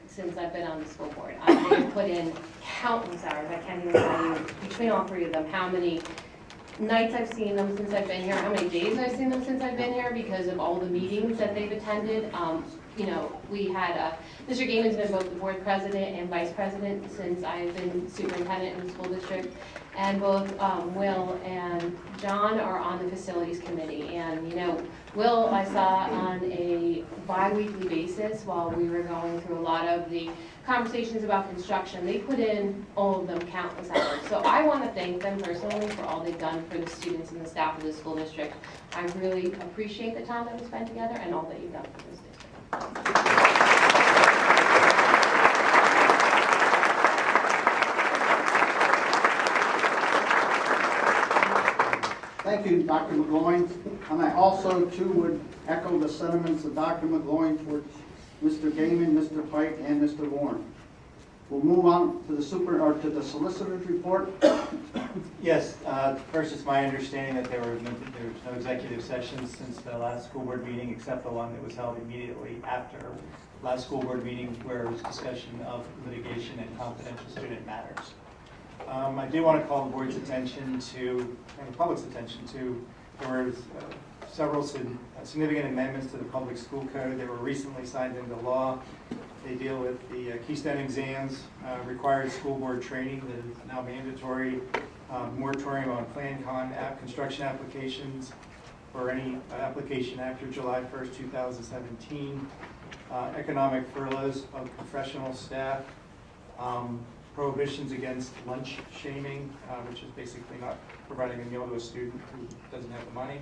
since I've been on the school board. I've put in countless hours. I can't even tell you between all three of them how many nights I've seen them since I've been here, how many days I've seen them since I've been here because of all the meetings that they've attended. You know, we had Mr. Gaiman's been both the board president and vice president since I've been superintendent in the school district, and both Will and John are on the facilities committee. And you know, Will I saw on a bi-weekly basis while we were going through a lot of the conversations about construction. They put in, all of them, countless hours. So I want to thank them personally for all they've done for the students and the staff of the school district. I really appreciate the time that we spent together and all that you've done for this district. Thank you, Dr. McGloin. And I also, too, would echo the sentiments of Dr. McGloin towards Mr. Gaiman, Mr. Pike, and Mr. Warren. We'll move on to the solicitor's report. Yes, first it's my understanding that there was no executive sessions since the last school board meeting, except the one that was held immediately after last school board meeting, where it was discussion of litigation and confidential student matters. I do want to call the board's attention to, and the public's attention to, there were several significant amendments to the public school code that were recently signed into law. They deal with the Keystone exams, required school board training that is now mandatory, moratorium on construction applications for any application after July 1st, 2017, economic furloughs of professional staff, prohibitions against lunch shaming, which is basically not providing a meal to a student who doesn't have the money,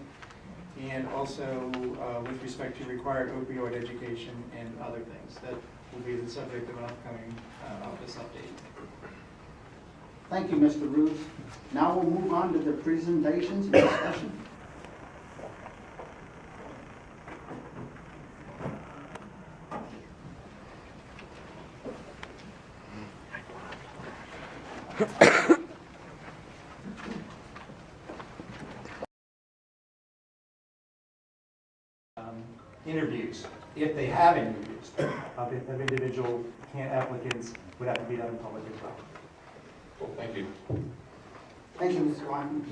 and also with respect to required opioid education and other things that will be the subject of an upcoming office update. Thank you, Mr. Roos. Now we'll move on to the presentations and discussion. Interviews, if they have interviews of individual applicants, would have to be done in public as well. Well, thank you. Thank you, Mr. Wyman.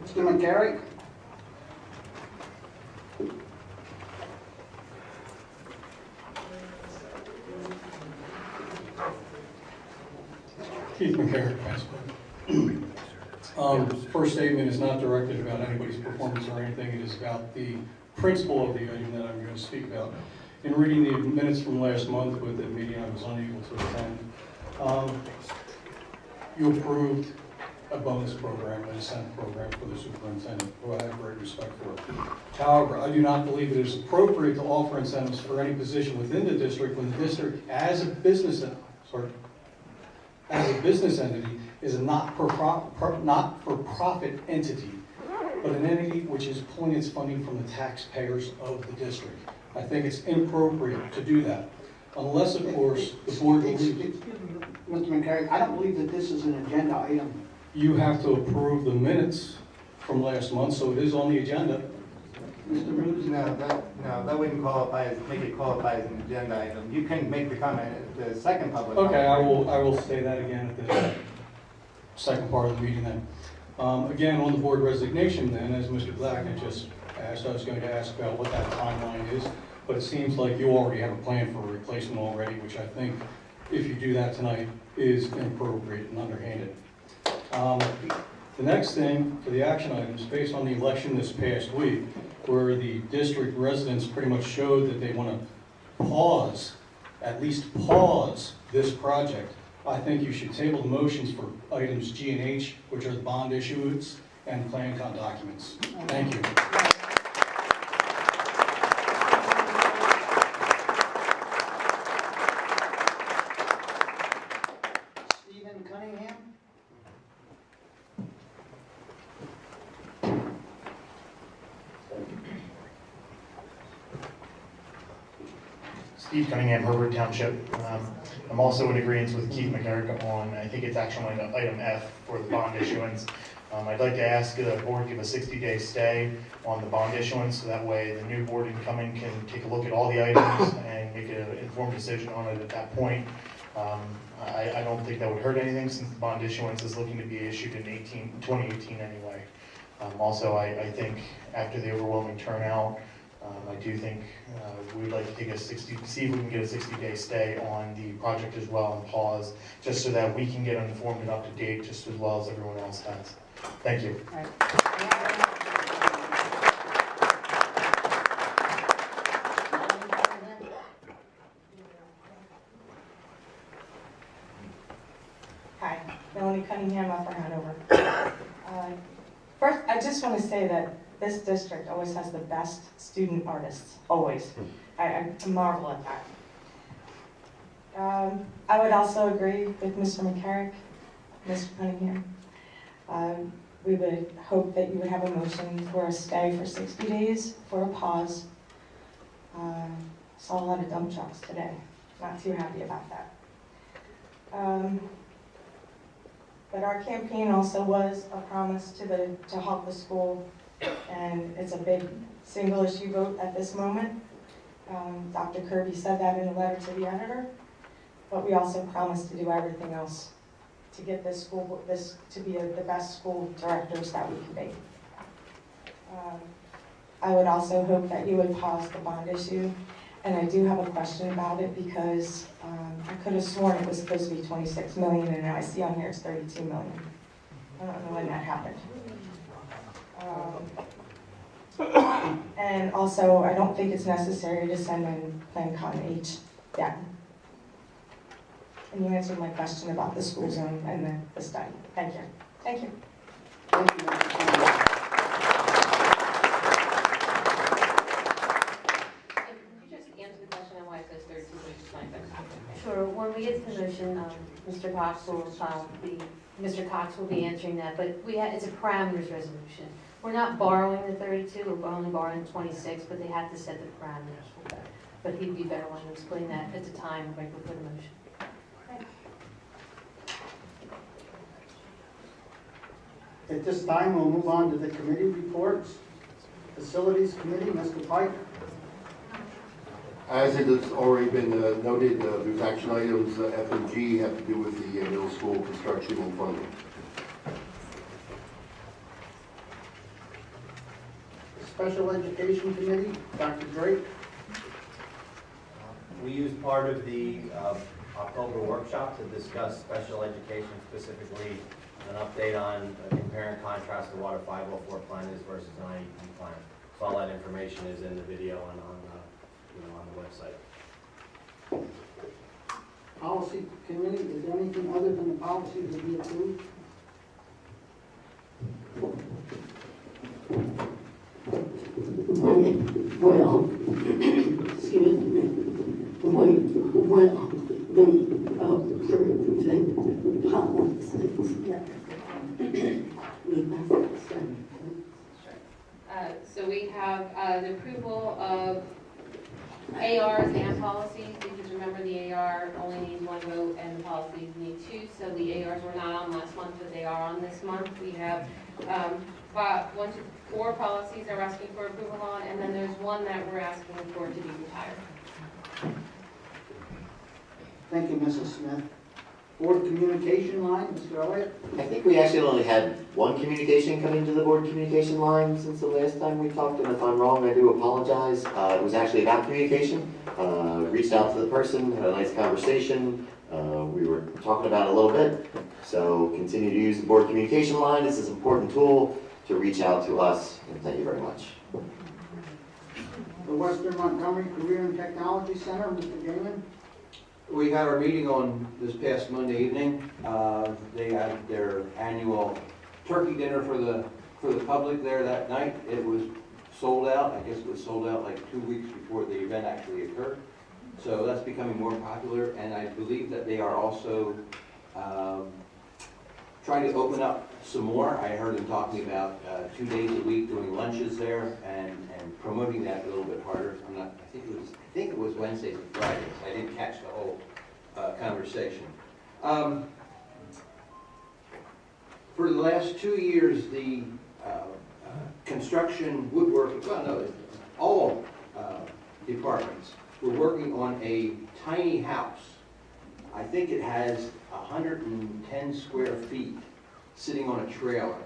Mr. McGarry? Keith McCarrick, high school. First statement is not directed about anybody's performance or anything. It is about the principle of the item that I'm going to speak about. In reading the minutes from last month with the meeting I was unable to attend, you approved a bonus program, an incentive program for the superintendent, who I have great respect for. However, I do not believe it is appropriate to offer incentives for any position within the district when the district, as a business entity, is a not-for-profit entity, but an entity which is pulling its funding from the taxpayers of the district. I think it's inappropriate to do that, unless, of course, the board believes. Excuse me, Mr. McGarry, I don't believe that this is an agenda item. You have to approve the minutes from last month, so it is on the agenda. Mr. Roos? No, that wouldn't make it qualify as an agenda item. You can make the comment at the second public. Okay, I will say that again at the second part of the meeting then. Again, on the board resignation then, as Mr. Black had just asked, I was going to ask about what that timeline is, but it seems like you already have a plan for a replacement already, which I think, if you do that tonight, is inappropriate and underhanded. The next thing for the action items, based on the election this past week, where the district residents pretty much showed that they want to at least pause this project, I think you should table the motions for items G and H, which are the bond issuance and plan con documents. Thank you. Stephen Cunningham? Steve Cunningham, Herbert Township. I'm also in agreement with Keith McCarrick on, I think it's actually item F for the bond issuance. I'd like to ask the board to give a 60-day stay on the bond issuance, so that way the new board incoming can take a look at all the items and make an informed decision on it at that point. I don't think that would hurt anything, since the bond issuance is looking to be issued in 2018 anyway. Also, I think after the overwhelming turnout, I do think we'd like to take see if we can get a 60-day stay on the project as well and pause, just so that we can get informed and up to date just as well as everyone else has. Thank you. Hi, Melanie Cunningham, Upper Hanover. First, I just want to say that this district always has the best student artists, always. I marvel at that. I would also agree with Mr. McCarrick, Mr. Cunningham. We would hope that you would have a motion for a stay for 60 days, for a pause. Saw a lot of dump trucks today. Not too happy about that. But our campaign also was a promise to help the school, and it's a big single issue vote at this moment. Dr. Kirby said that in a letter to the editor, but we also promised to do everything else to get this school, to be the best school directors that we can be. I would also hope that you would pause the bond issue, and I do have a question about it because I could have sworn it was supposed to be 26 million, and now I see on here it's 32 million. I don't know when that happened. And also, I don't think it's necessary to send in Plan Con H yet. And you answered my question about the school zone and the study. Thank you. Thank you. Thank you, Mr. Cunningham. Could you just answer the question on why it says 32 versus 26? Sure, when we get to the motion, Mr. Cox will be answering that, but it's a parameters resolution. We're not borrowing the 32, we're only borrowing the 26, but they have to set the parameters for that. But he'd be better one to explain that at the time right before the motion. At this time, we'll move on to the committee reports. Facilities Committee, Mr. Pike. As it has already been noted, there's action items F and G have to do with the middle school construction and funding. Special Education Committee, Dr. Drake. We used part of the October workshop to discuss special education, specifically an update on compare and contrast to what a 504 plan is versus an IEP plan. So all that information is in the video and on the website. Policy Committee, is there anything other than the policies that we approved? Well, excuse me, well, the policies, yeah. So we have the approval of ARs and policies, because remember the AR only needs one vote and the policies need two, so the ARs were not on last month, but they are on this month. We have 4 policies that we're asking for approval on, and then there's one that we're asking for to be retired. Thank you, Mrs. Smith. Board Communication Line, Mr. Elliott. I think we actually only had one communication come into the board communication line since the last time we talked, and if I'm wrong, I do apologize. It was actually about communication. Reached out to the person, had a nice conversation. We were talking about it a little bit. So continue to use the board communication line. This is an important tool to reach out to us, and thank you very much. The Western Montgomery Career and Technology Center, Mr. Gaiman. We had our meeting on this past Monday evening. They had their annual turkey dinner for the public there that night. It was sold out. I guess it was sold out like 2 weeks before the event actually occurred. So that's becoming more popular, and I believe that they are also trying to open up some more. I heard them talking about 2 days a week doing lunches there and promoting that a little bit harder. I think it was Wednesdays and Fridays. I didn't catch the whole conversation. For the last 2 years, the construction, woodworking, well, no, all departments were working on a tiny house. I think it has 110 square feet sitting on a trailer.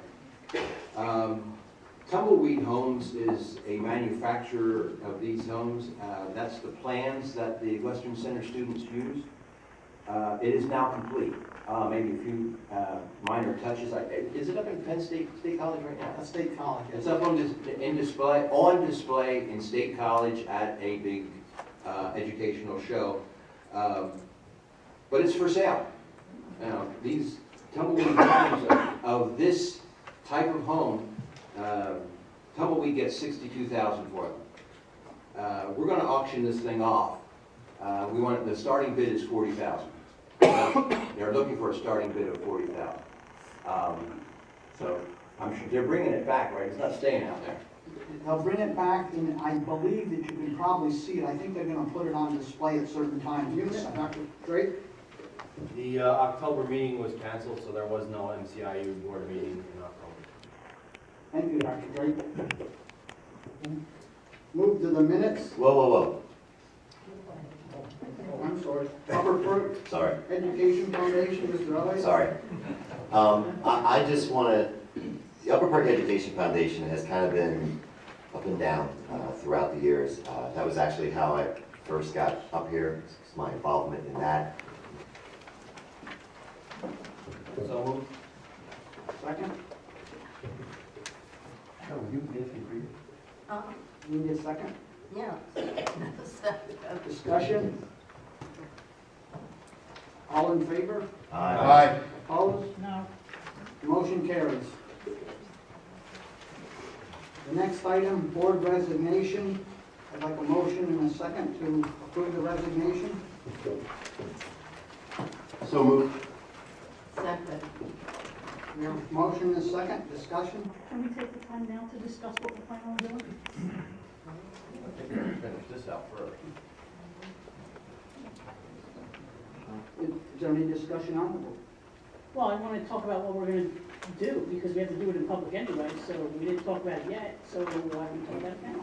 Tumbleweed Homes is a manufacturer of these homes. That's the plans that the Western Center students use. It is now complete. Maybe a few minor touches. Is it up in Penn State College right now? State College. It's up on display in State College at a big educational show. But it's for sale. Now, these Tumbleweed homes of this type of home, Tumbleweed gets $62,000 for them. We're going to auction this thing off. The starting bid is $40,000. They're looking for a starting bid of $40,000. So I'm sure they're bringing it back, right? It's not staying out there. They'll bring it back, and I believe that you can probably see it. I think they're gonna put it on display at certain times. Dr. Drake? The October meeting was canceled, so there was no MCIU board meeting in October. Thank you, Dr. Drake. Move to the minutes. Whoa. Oh, I'm sorry. Upper Brook Sorry. Education Foundation, Mr. Elliott. Sorry. I just want to, the Upper Park Education Foundation has kind of been up and down throughout the years. That was actually how I first got up here, my involvement in that. So moved. Second? You need a second? Yeah. Discussion? All in favor? Aye. Opposed? No. Motion carries. The next item, board resignation. I'd like a motion and a second to approve the resignation. So moved. Second. We have a motion and a second. Discussion? Can we take the time now to discuss what we're planning on doing? I think we're gonna finish this out first. Is there any discussion on the board? Well, I want to talk about what we're going to do, because we have to do it in public anyway, so we didn't talk about it yet, so why don't we talk about it now?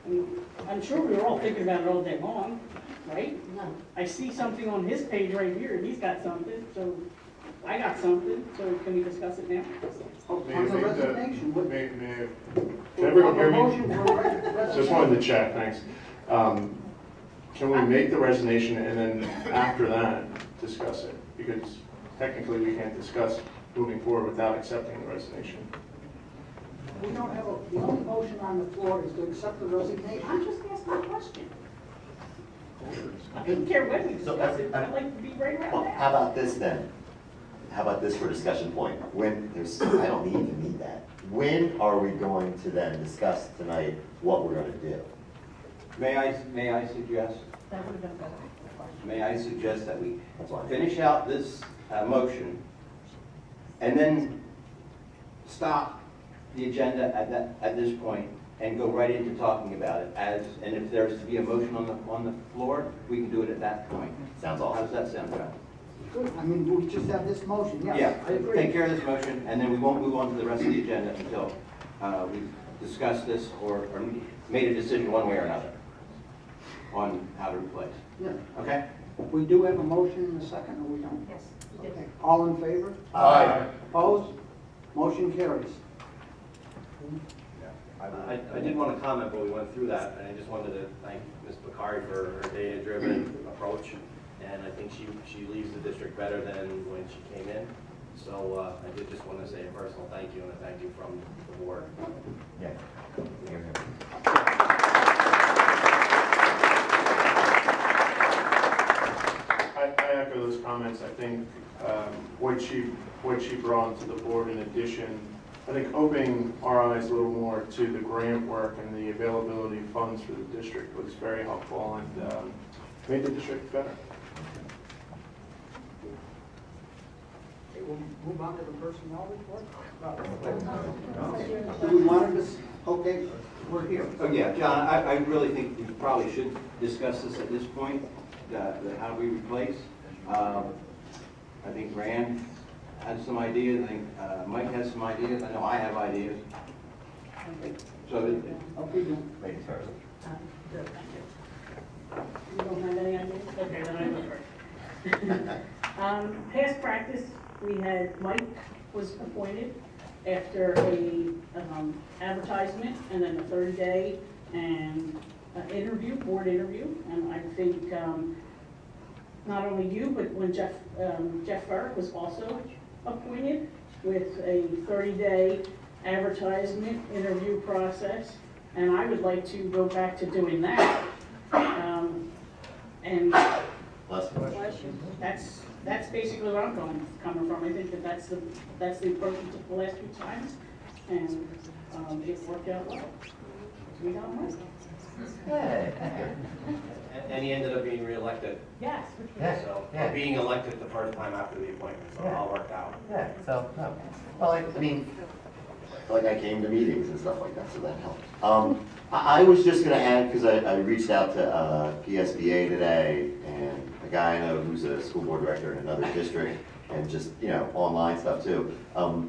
I mean, I'm sure we were all thinking about it all day long, right? No. I see something on his page right here, he's got something, so I got something, so can we discuss it now? On the resignation, what? Can everyone hear me? Motion for resignation. Just wanted to check, thanks. Can we make the resignation and then after that discuss it? Because technically we can't discuss moving forward without accepting the resignation. We don't have the only motion on the floor is to accept the resignation. I'm just asking a question. I don't care when we discuss it, but I'd like to be right around Well, now. how about this then? How about this for discussion point? When, I don't even need that. When are we going to then discuss tonight what we're going to do? May I suggest, That would have been better. may I suggest that we That's fine. finish out this motion and then stop the agenda at this point and go right into talking about it and if there's to be a motion on the floor, we can do it at that point. Sounds How awesome. does that sound, John? Good. I mean, we just have this motion, yes. Yeah, I agree. take care of this motion, and then we won't move on to the rest of the agenda until we've discussed this or made a decision one way or another on how to replace. Yeah. Okay? We do have a motion and a second, or we don't? Yes. Okay. All in favor? Aye. Opposed? Motion carries. I did want to comment, but we went through that, and I just wanted to thank Ms. Bakari for her data-driven approach, and I think she leaves the district better than when she came in. So I did just want to say a personal thank you and a thank you from the board. Yeah. Here, here. I echo those comments. I think what she brought to the board in addition, I think opening our eyes a little more to the grant work and the availability of funds for the district was very helpful and made the district better. Okay, we'll move on to the personnel report. Do we want to just, okay, we're here. Oh, yeah, John, I really think we probably should discuss this at this point, how we replace. I think Rand had some ideas, I think Mike has some ideas, I know I have ideas. So, Okay, you Ladies first. don't have any ideas? Okay, then I go first. Past practice, we had Mike was appointed after a advertisement and then a 30-day and board interview. And I think not only you, but when Jeff Furrick was also appointed with a 30-day advertisement interview process. And I would like to go back to doing that. And that's basically where I'm coming from. I think that that's the approach we took the last few times, and it worked out well. We got Mike. And he ended up being reelected. Yes. So, being elected the first time after the appointment, so it all worked out. Yeah, so, no. Well, I mean, like I came to meetings and stuff like that, so that helped. I was just gonna add, because I reached out to PSBA today, and a guy I know who's a school board director in another district, and just, online stuff too.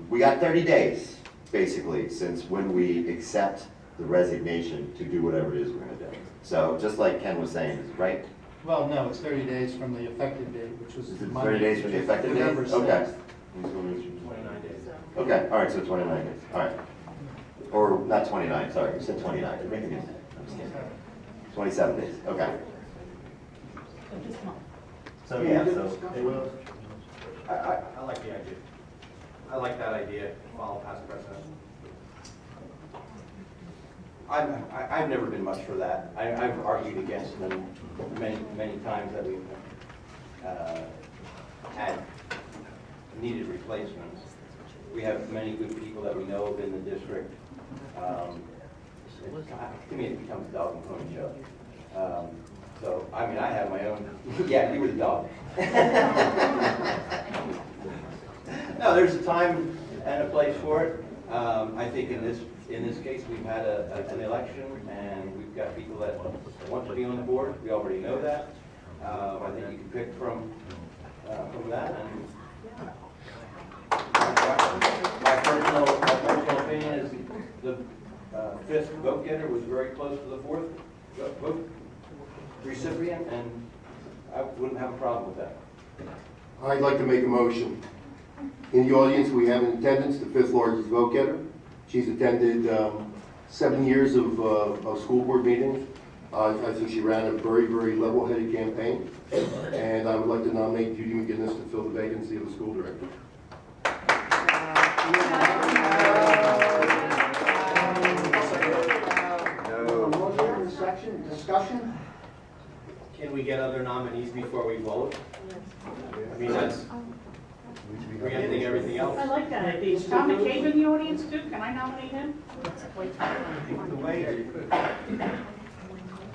We got 30 days, basically, since when we accept the resignation to do whatever it is we're gonna do. So, just like Ken was saying, right? Well, no, it's 30 days from the effective date, which was Is it Monday. 30 days from the effective date? November 6th. Okay. 29 days. Okay, all right, so 29 days, all right. Or not 29, sorry, you said 29, you're making me, 27 days, okay. So, yeah, so, I like the idea. I like that idea, follow past precedent. I've never been much for that. I've argued against them many times that we've had needed replacements. We have many good people that we know of in the district. To me, it becomes a dog and pony show. So, I mean, I have my own, yeah, you were the dog. No, there's a time and a place for it. I think in this case, we've had an election, and we've got people that want to be on the board. We already know that. I think you can pick from that. And my personal opinion is the fifth vote getter was very close to the fourth vote recipient, and I wouldn't have a problem with that. I'd like to make a motion. In the audience, we have in attendance the fifth largest vote getter. She's attended 7 years of school board meetings. I think she ran a very, very level-headed campaign. And I would like to nominate Judy McGinnis to fill the vacancy of the school director. Discussion? Can we get other nominees before we vote? I mean, that's preempting everything else. I like that idea. Is Tom McCabe in the audience too? Can I nominate him?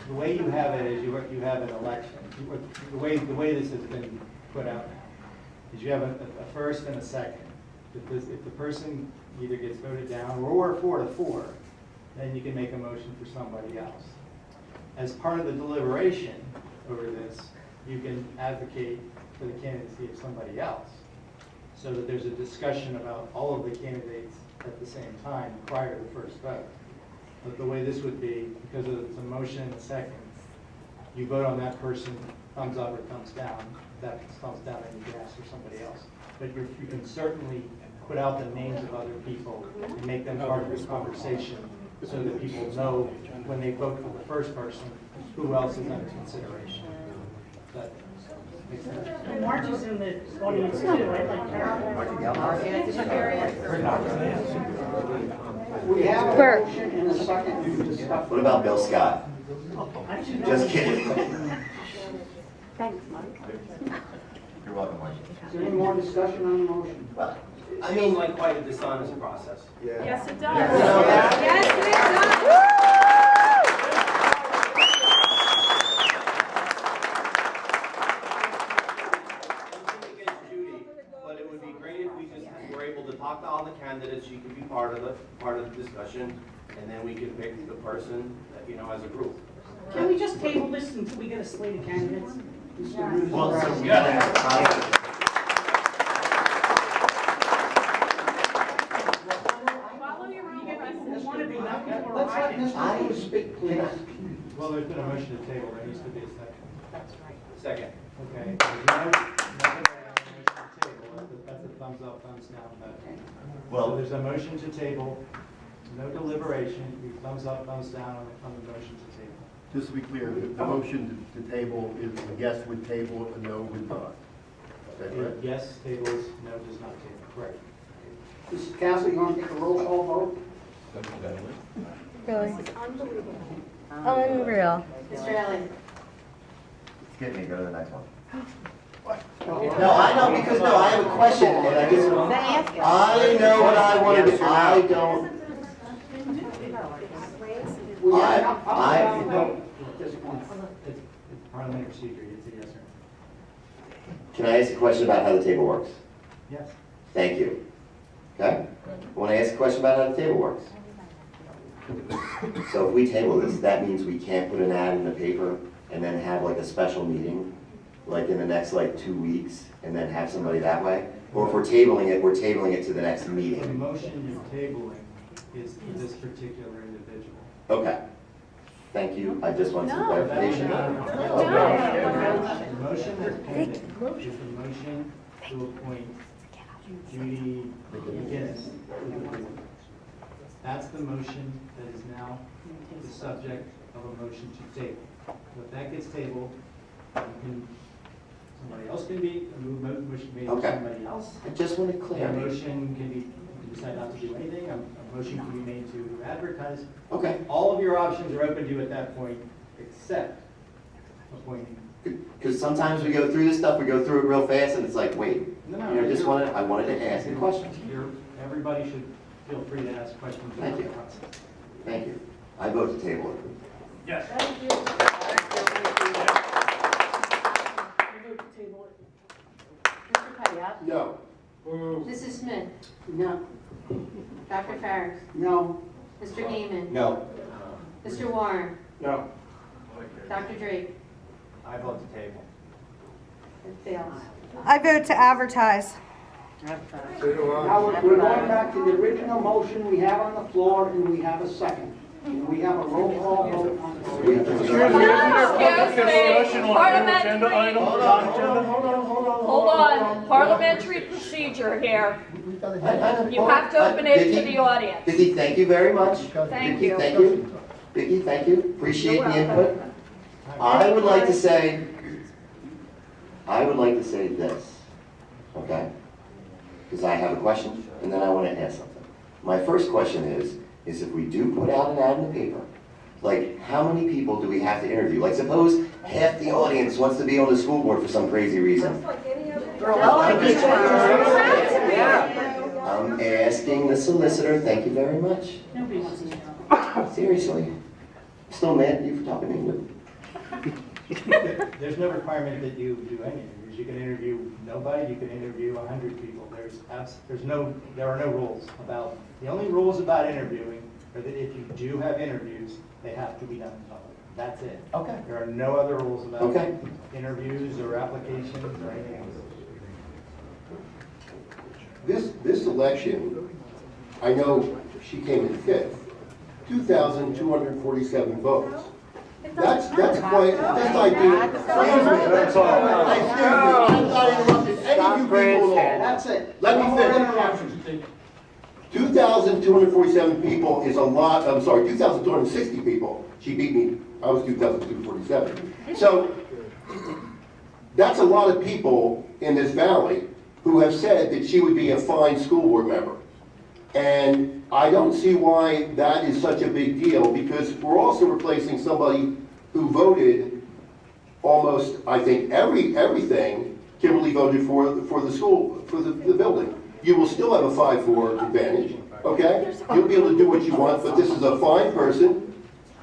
The way you have it is you have an election. The way this has been put out is you have a first and a second. If the person either gets voted down or 4-4, then you can make a motion for somebody else. As part of the deliberation over this, you can advocate for the candidacy of somebody else, so that there's a discussion about all of the candidates at the same time prior to the first vote. But the way this would be, because it's a motion and a second, you vote on that person, thumbs up or thumbs down. If that thumbs down, then you can ask for somebody else. But you can certainly put out the names of other people and make them part of this conversation, so that people know when they vote for the first person, who else is under consideration. That makes sense. And Marge is in the audience too, right? Like We have a motion and a second to discuss. What about Bill Scott? Just kidding. Thanks, Mike. You're welcome, Mike. Is there any more discussion on the motion? I mean, like quite a dishonest process. Yes, it does. Yes, it does. But it would be great if we just were able to talk to all the candidates. She could be part of the discussion, and then we could pick the person, as a group. Can we just table this until we get a slate of candidates? Well, so we gotta have time. there's been a motion to table, there needs to be a second. That's right. Second. Okay, there's no motion to table, that's a thumbs up, thumbs down vote. So there's a motion to table, no deliberation, you thumbs up, thumbs down on the motion to table. Just to be clear, the motion to table is a yes would table, a no would not. Is that correct? Yes tables, no does not table, correct. Mrs. Cassidy, you want to take a roll call vote? Really? This is unbelievable. Unreal. Mr. Elliott? Excuse me, go to the next one. No, I know, because, no, I have a question, and I just, I know what I want to do, I don't, It's parliamentary procedure, it's a yes or no. can I ask a question about how the table works? Yes. Thank you. Okay? I want to ask a question about how the table works. So if we table this, that means we can't put an ad in the paper and then have like a special meeting, like in the next like 2 weeks, and then have somebody that way? Or if we're tabling it to the next The meeting? motion you're tabling is this particular individual. Okay. Thank you. I just want some clarification. The motion that's pending is the motion to appoint Judy McGinnis to the board. That's the motion that is now the subject of a motion to table. If that gets tabled, somebody else can be, a motion made by Okay. somebody else. I just wanted A clarity. motion can be, you can decide not to do anything, a motion can be made to advertise. Okay. All of your options are open to you at that point, except appointing. Because sometimes we go through this stuff, we go through it real fast, and it's like, wait, No, I wanted to ask a question. Everybody should feel free to ask questions. Thank you. Thank you. I vote to table it. Yes. Thank you. We vote to table it. Mr. Payette? No. Mrs. Smith? No. Dr. Farris? No. Mr. Neiman? No. Mr. Warren? No. Dr. Drake? I vote to table. It fails. I vote to advertise. Now, we're going back to the original motion we have on the floor, and we have a second. And we have a roll call vote on the floor. Hold on, parliamentary procedure here. You have to open it to the audience. Vicki, thank you very much. Thank Vicki, you. Thank you. Vicki, thank you. Appreciate the input. I would like to say this, okay? Because I have a question, and then I want to ask something. My first question is if we do put out an ad in the paper, like, how many people do we have to interview? Like, suppose half the audience wants to be on the school board for some crazy reason. I'm asking the solicitor, thank you very much. Nobody wants to know. Seriously. I'm still mad at you for talking to me. There's no requirement that you do any interviews. You can interview nobody, you can interview 100 people. There are no rules about, the only rules about interviewing are that if you do have interviews, they have to be done in public. That's it. Okay. There are no other rules about Okay. interviews or applications or anything else. This election, I know she came in fifth, 2,247 votes. That's quite, just like the, excuse me, I'm not interrupting any of you people at all. That's it. Let me finish. 2,247 people is a lot, 2,260 people. She beat me, I was 2,247. So, that's a lot of people in this valley who have said that she would be a fine school board member. And I don't see why that is such a big deal, because we're also replacing somebody who voted almost, I think, everything Kimberly voted for the school, for the building. You will still have a 5-4 advantage, okay? You'll be able to do what you want, but this is a fine person.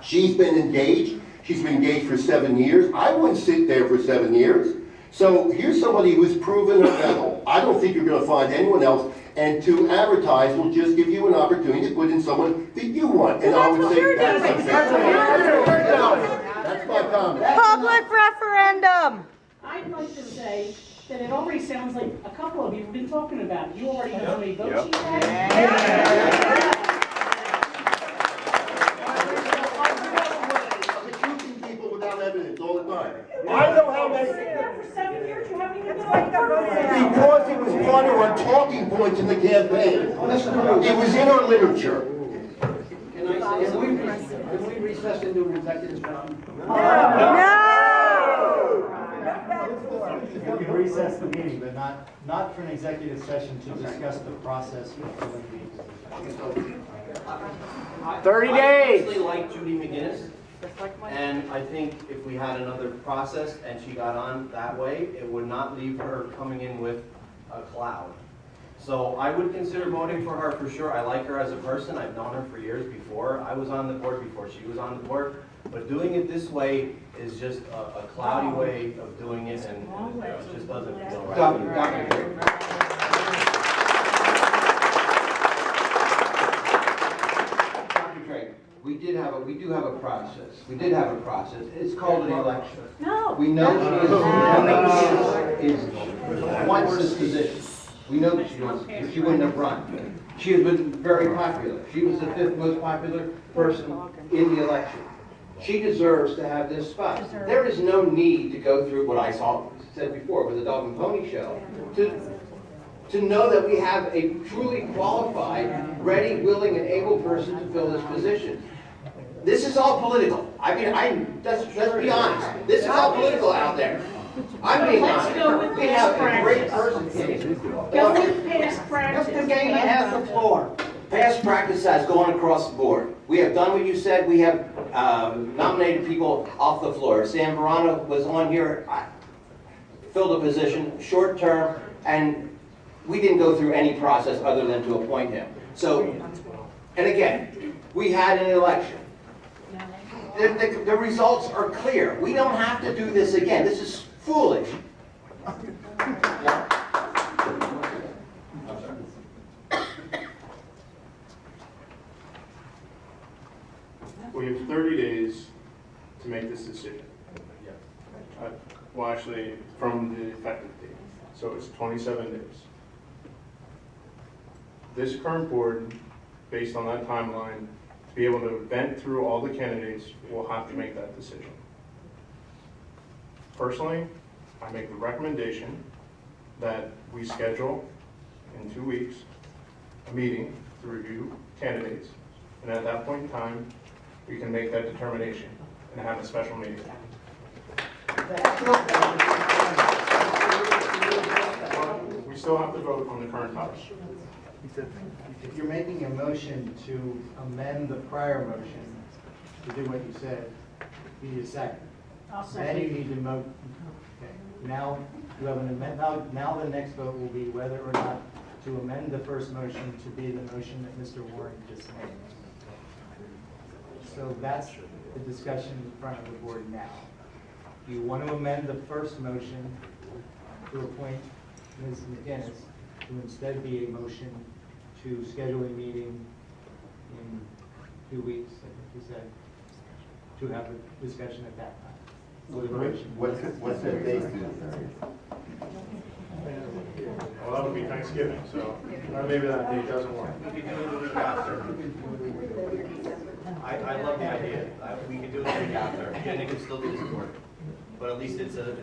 She's been engaged. She's been engaged for 7 years. I wouldn't sit there for 7 years. So here's somebody who's proven her mettle. I don't think you're going to find anyone else. And to advertise will just give you an opportunity to put in someone that you want. And I would say that's unfair. That's my comment. Public referendum. I'd like to say that it already sounds like a couple of you have been talking about it. You already know how many votes she had. residents all the time. I know how many, For 7 years, you haven't even been on board. because it was part of our talking points in the campaign. It was in our literature. Can we recess into an executive session? We can recess the meeting, but not for an executive session to discuss the process for filling the. 30 days! I personally like Judy McGinnis, and I think if we had another process and she got on that way, it would not leave her coming in with a cloud. So I would consider voting for her for sure. I like her as a person. I've known her for years before. I was on the board before she was on the board. But doing it this way is just a cloudy way of doing it, and it just doesn't feel right. Dr. Drake, we do have a process. We did have a process. It's called an election. No. We know she wants this position. We know that she wouldn't have run. She has been very popular. She was the 5th most popular person in the election. She deserves to have this spot. There is no need to go through what I said before with the dog and pony show to know that we have a truly qualified, ready, willing, and able person to fill this position. This is all political. I mean, let's be honest. This is all political out there. I'm being honest. We have a great person here. Go with past practice. Mr. Gaiman has the floor. Past practice has gone across the board. We have done what you said. We have nominated people off the floor. Sam Verano was on here, filled a position, short term, and we didn't go through any process other than to appoint him. So, and again, we had an election. The results are clear. We don't have to do this again. This is foolish. We have 30 days to make this decision. Well, actually, from the effective date. So it's 27 days. This current board, based on that timeline, to be able to vent through all the candidates, will have to make that decision. Personally, I make the recommendation that we schedule in 2 weeks a meeting to review candidates, and at that point in time, we can make that determination and have a special meeting. We still have to vote on the current topic. If you're making a motion to amend the prior motion to do what you said, you need a second. I'll Then second. you need to okay. Now you have an amend. Now the next vote will be whether or not to amend the first motion to be the motion that Mr. Warren just made. So that's the discussion in front of the board now. Do you want to amend the first motion to appoint Ms. McGinnis to instead be a motion to schedule a meeting in 2 weeks, I think you said, to have a discussion at that time? What's the date? Well, that would be Thanksgiving, so maybe that date doesn't work. We could do it the week after. I love the idea. We could do it the week after, and it could still do this work. But at least it's a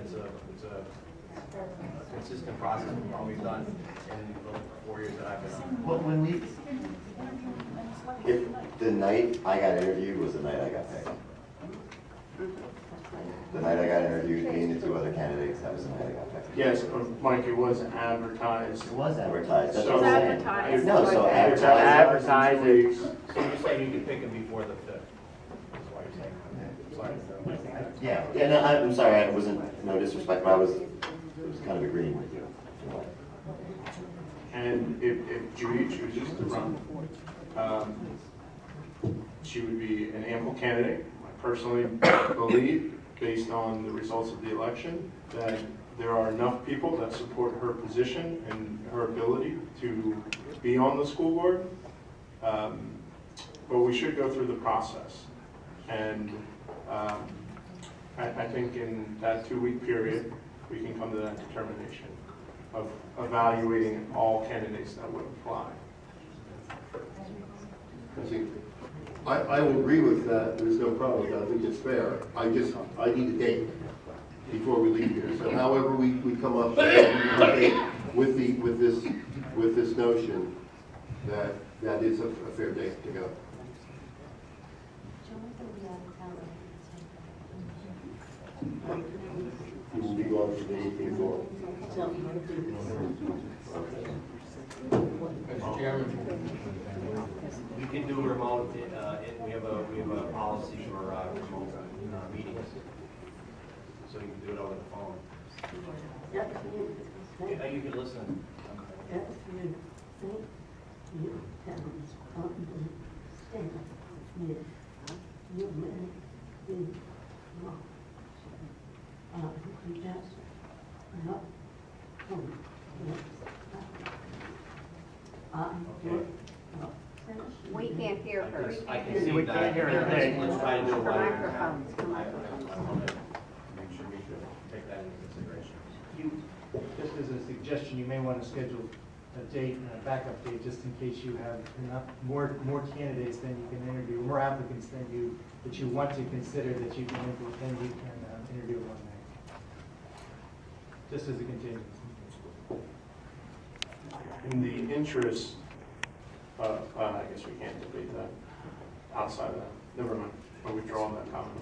consistent process we've always done in the 4 years that I've been on. Well, if the night I got interviewed was the night I got picked. The night I got interviewed, me and the 2 other candidates, that was the night I got picked. Yes, Mike, it was advertised. It was advertised. That's So- what I'm saying. No, so It's advertised. advertised in 2 weeks. So you're saying you can pick them before the 5th? That's why you're saying. Sorry. Yeah, no, I'm sorry, I wasn't, no disrespect, but I was kind of agreeing with you. And if Judy chooses to run, she would be an ample candidate. I personally believe, based on the results of the election, that there are enough people that support her position and her ability to be on the school board. But we should go through the process. And I think in that 2-week period, we can come to that determination of evaluating all candidates that would apply. I will agree with that, there's no problem with that, I think it's fair. I need a date before we leave here. So however we come up with a date with this notion, that is a fair date to go. You will be gone from the 18th forward. Mr. Chairman. We can do remote, we have a policy for remote meetings. So you can do it over the phone. Yeah, you can listen. We can't hear her. I can see that. Let's try to do it while you're in town. I want to make sure we take that into consideration. Just as a suggestion, you may want to schedule a date and a backup date, just in case you have enough, more candidates than you can interview, more applicants than that you want to consider that you can interview one night. Just as a contingency. In the interest of, I guess we can't debate that outside of that. Never mind, I'll withdraw that comment.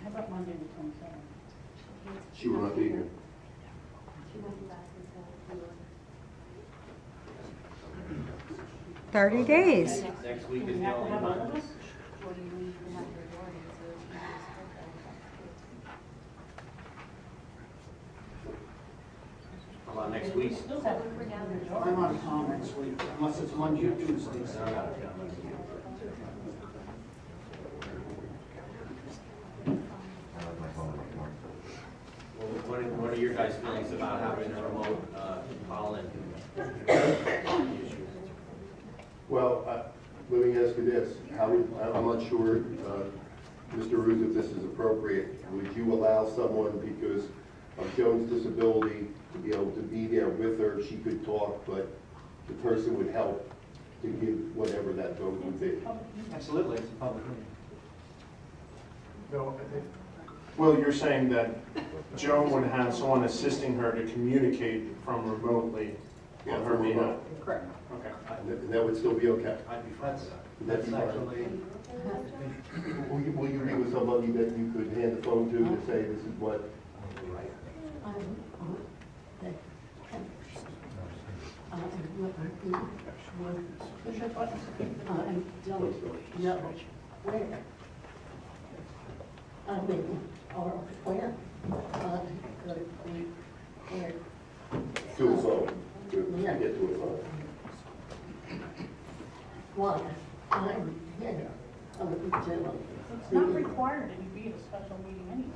How about Monday the 27th? She will not be here. 30 days. Next week is the only time. How about next week? I'm out of town next week, unless it's Monday or Tuesday. What are your guys' feelings about having a remote call-in? Well, let me ask you this, I'm not sure, Mr. Ruse, if this is appropriate. Would you allow someone, because of Joan's disability, to be able to be there with her? She could talk, but the person would help to give whatever that vote would be. Absolutely, it's a public meeting. No, I think. Well, you're saying that Joan would have someone assisting her to communicate from remotely on her behalf? Correct. Okay. And that would still be okay? I'd be fine with that. Would that That's be fine? actually, Will you be with somebody that you could hand the phone to say this is what? To a phone, to get to a phone. It's not required that you be at a special meeting anyway.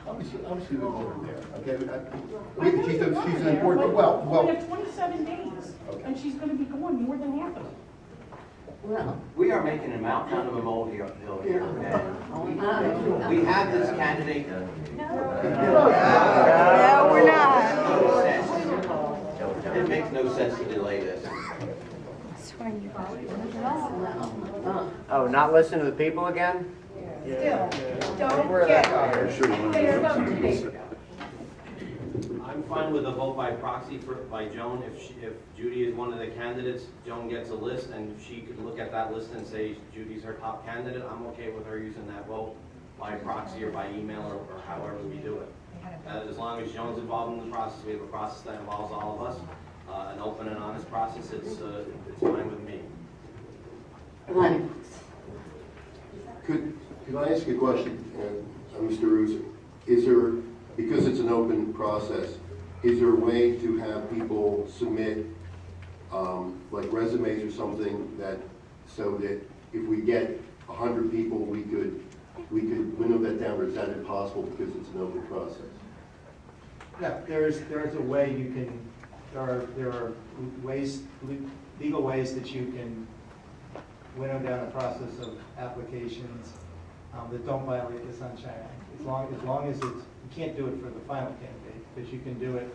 Obviously, we weren't there, okay? She's an important, We have 27 days, and she's going to be gone more than half of it. We are making a mountain out of a molehill here. And we have this candidate. No, we're not. It makes no sense to delay this. Oh, not listen to the people again? Still, don't get I'm fine with a vote by proxy by Joan. If Judy is one of the candidates, Joan gets a list and she can look at that list and say Judy's her top candidate. I'm okay with her using that vote by proxy or by email or however we do it. As long as Joan's involved in the process, we have a process that involves all of us, an open and honest process, it's fine with me. Could I ask you a question, Mr. Ruse? Is there, because it's an open process, is there a way to have people submit like resumes or something so that if we get 100 people, we could winnow that down, or is that impossible because it's an open process? yeah, there is a way you can, there are ways, legal ways that you can winnow down the process of applications that don't violate the Sunshine Act. As long as it's, you can't do it for the final candidate, but you can do it,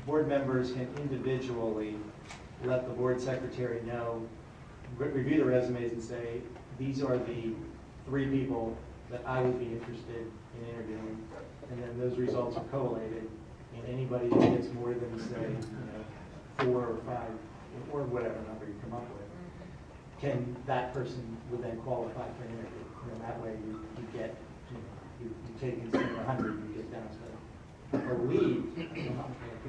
board members can individually let the board secretary know review the resumes and say, these are the 3 people that I would be interested in interviewing. And then those results are collated, and anybody that gets more than, say, 4 or 5, or whatever number you come up with, that person would then qualify for an interview. And that way you get, you take instead of 100, you get down to, or we, I think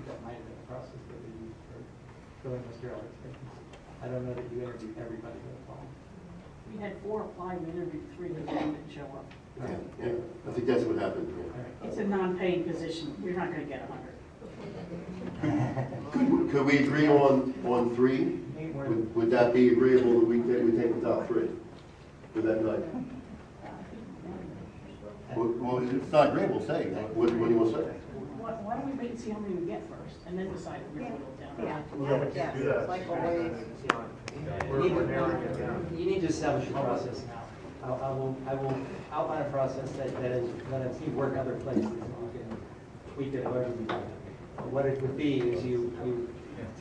that might have been the process that we used for filling Mr. Ellis. I don't know that you interviewed everybody that applied. We had 4 apply, we interviewed 3 that didn't show up. Yeah, I think that's what happened. It's a non-paying position, you're not gonna get 100. Could we agree on 3? Would that be agreeable that we take the top 3 for that night? Well, if it's not agreeable, say, what do you want to say? Why don't we wait and see how many we get first, and then decide if we're gonna go down? Yeah, like always. You need to establish a process now. I will outline a process that has you work other places, and you can tweak it however you like. What it would be is you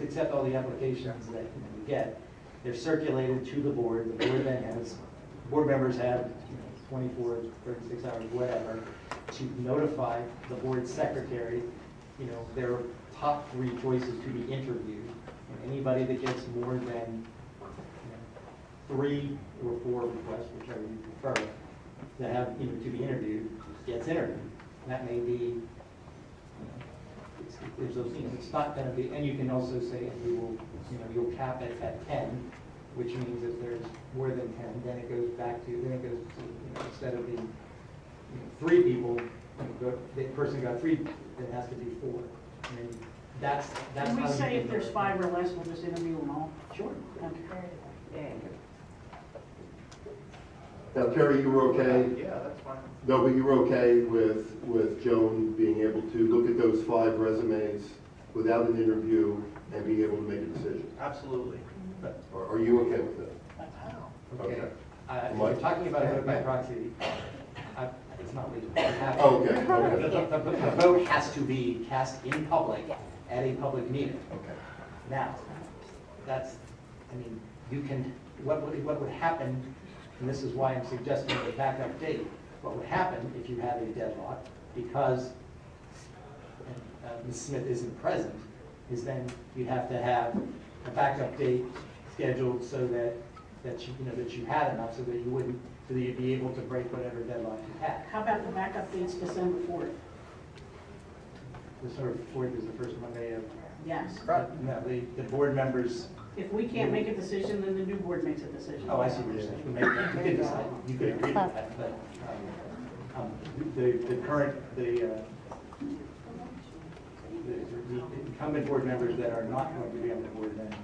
accept all the applications that you get. They're circulated to the board. The board then has, board members have 24, 36 hours, whatever, to notify the board secretary, their top 3 choices to be interviewed. And anybody that gets more than 3 or 4 requests, whichever you prefer, to have, to be interviewed, gets interviewed. And that may be, there's those things, it's not gonna be, and you can also say, and we will, you'll cap it at 10, which means if there's more than 10, then it goes back to, instead of being 3 people, the person got 3, it has to be 4. And then that's Can we how say you if there's 5 or less, we'll just interview them all? Sure. Now, Terry, you were okay? Yeah, that's fine. No, but you were okay with Joan being able to look at those 5 resumes without an interview and being able to make a decision? Absolutely. Are you okay with that? Okay. If Mike? you're talking about a vote by proxy, it's not legal. Oh, okay. The vote has to be cast in public at a public meeting. Okay. Now, you can, what would happen, and this is why I'm suggesting a backup date, what would happen if you had a deadlock, because Ms. Smith isn't present, is then you'd have to have a backup date scheduled so that you had enough, so that you'd be able to break whatever deadline you had. How about the backup date's December 4th? The 4th is the first Monday of. Yes. No, the board members. If we can't make a decision, then the new board makes a decision. Oh, I see what you're saying. You could decide, you could agree with that, but the current, the incumbent board members that are not going to be on the board, then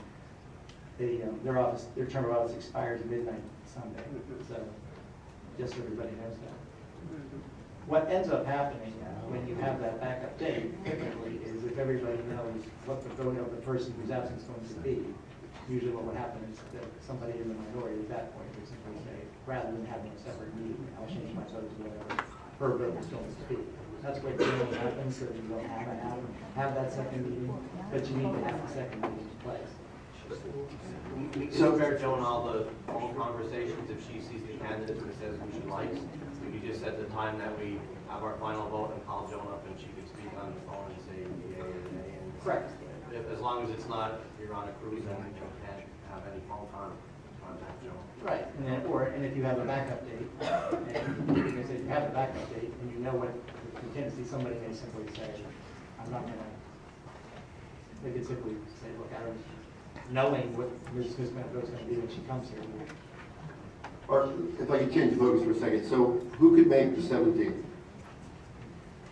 their term of office expires at midnight Sunday. So just so everybody knows that. What ends up happening when you have that backup date typically is if everybody knows what the vote of the person whose absence is going to be, usually what would happen is that somebody in the minority at that point would simply say, rather than having a separate meeting, I'll change my vote to whatever her vote is going to be. That's what generally happens, so you don't have that second meeting, but you need to have the second meeting in place. We can compare Joan all the phone conversations if she sees the candidates and says who she likes. We could just set the time that we have our final vote and call Joan up and she could speak on the phone and say yea or nay. Correct. As long as it's not, you're on a cruise and you can't have any phone contact Joan. Right. And if you have a backup date, and like I said, you have a backup date and you know what the contingency, somebody may simply say, I'm not gonna, they could simply say, look, I don't, knowing what Ms. Smith's going to be when she comes here. Or if I could change the focus for a second, so who could make the 17th?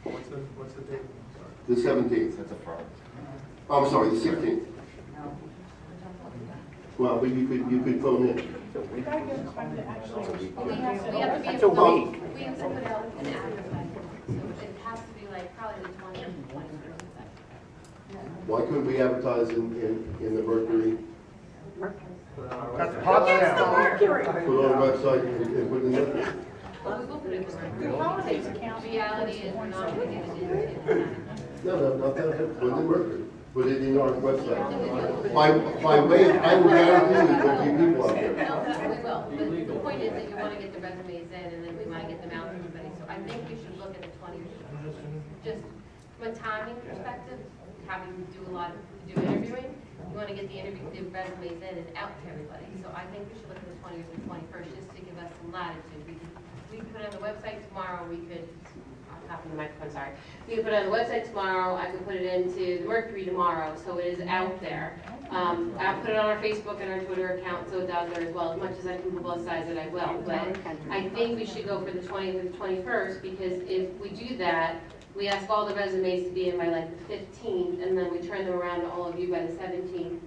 What's the date? The 17th? That's a Friday. Oh, I'm sorry, the 16th. Well, but you could phone in. We gotta get it back to actually. We have to be That's a able, week. we have to put out an advertisement, so it has to be like probably the 20th, 21st. Why couldn't we advertise in the Mercury? That's the Mercury. Put it on the website and put it in there? Well, we will put it in the holidays account. Reality is we're not going to get it in. No, not that, put it in Mercury. Put it in our website. By way, I will guarantee you there'll be people out there. We will, but the point is that you want to get the resumes in, and then we want to get them out to everybody. So I think we should look at the 20th, just from a timing perspective, having to do interviewing. You want to get the resumes in and out to everybody. So I think we should look at the 20th and 21st, just to give us some latitude. We could put it on the website tomorrow, we could, I'll copy the microphone, sorry. We could put it on the website tomorrow, I could put it into the Mercury tomorrow, so it is out there. I'll put it on our Facebook and our Twitter account, so it's out there as well. As much as I can publicize it, I will. But I think we should go for the 20th and the 21st, because if we do that, we ask all the resumes to be in by like the 15th, and then we turn them around to all of you by the 17th.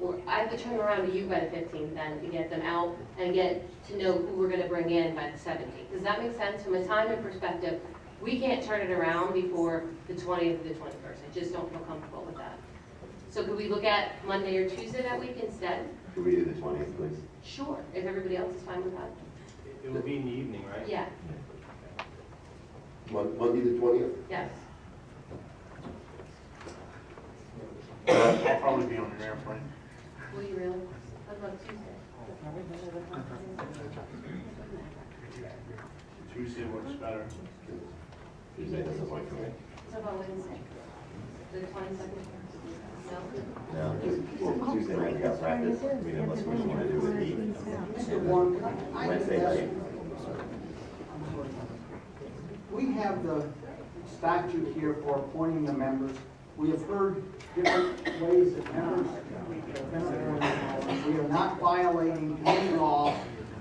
Or I could turn them around to you by the 15th then, to get them out and get to know who we're gonna bring in by the 17th. Does that make sense? From a timing perspective, we can't turn it around before the 20th or the 21st. I just don't feel comfortable with that. So could we look at Monday or Tuesday that week instead? Could we do the 20th, please? Sure, if everybody else is fine with that. It will be in the evening, right? Yeah, Monday the 20th? yes. I'll probably be on an airplane. Will you really? What about Tuesday? Tuesday works better. Tuesday doesn't work for me. What about Wednesday? The 22nd? No? No, just Tuesday night we got practice. I mean, unless we want to do it Wednesday night. We have the statute here for appointing the members. We have heard different ways that members have been appointed. We are not violating committee law.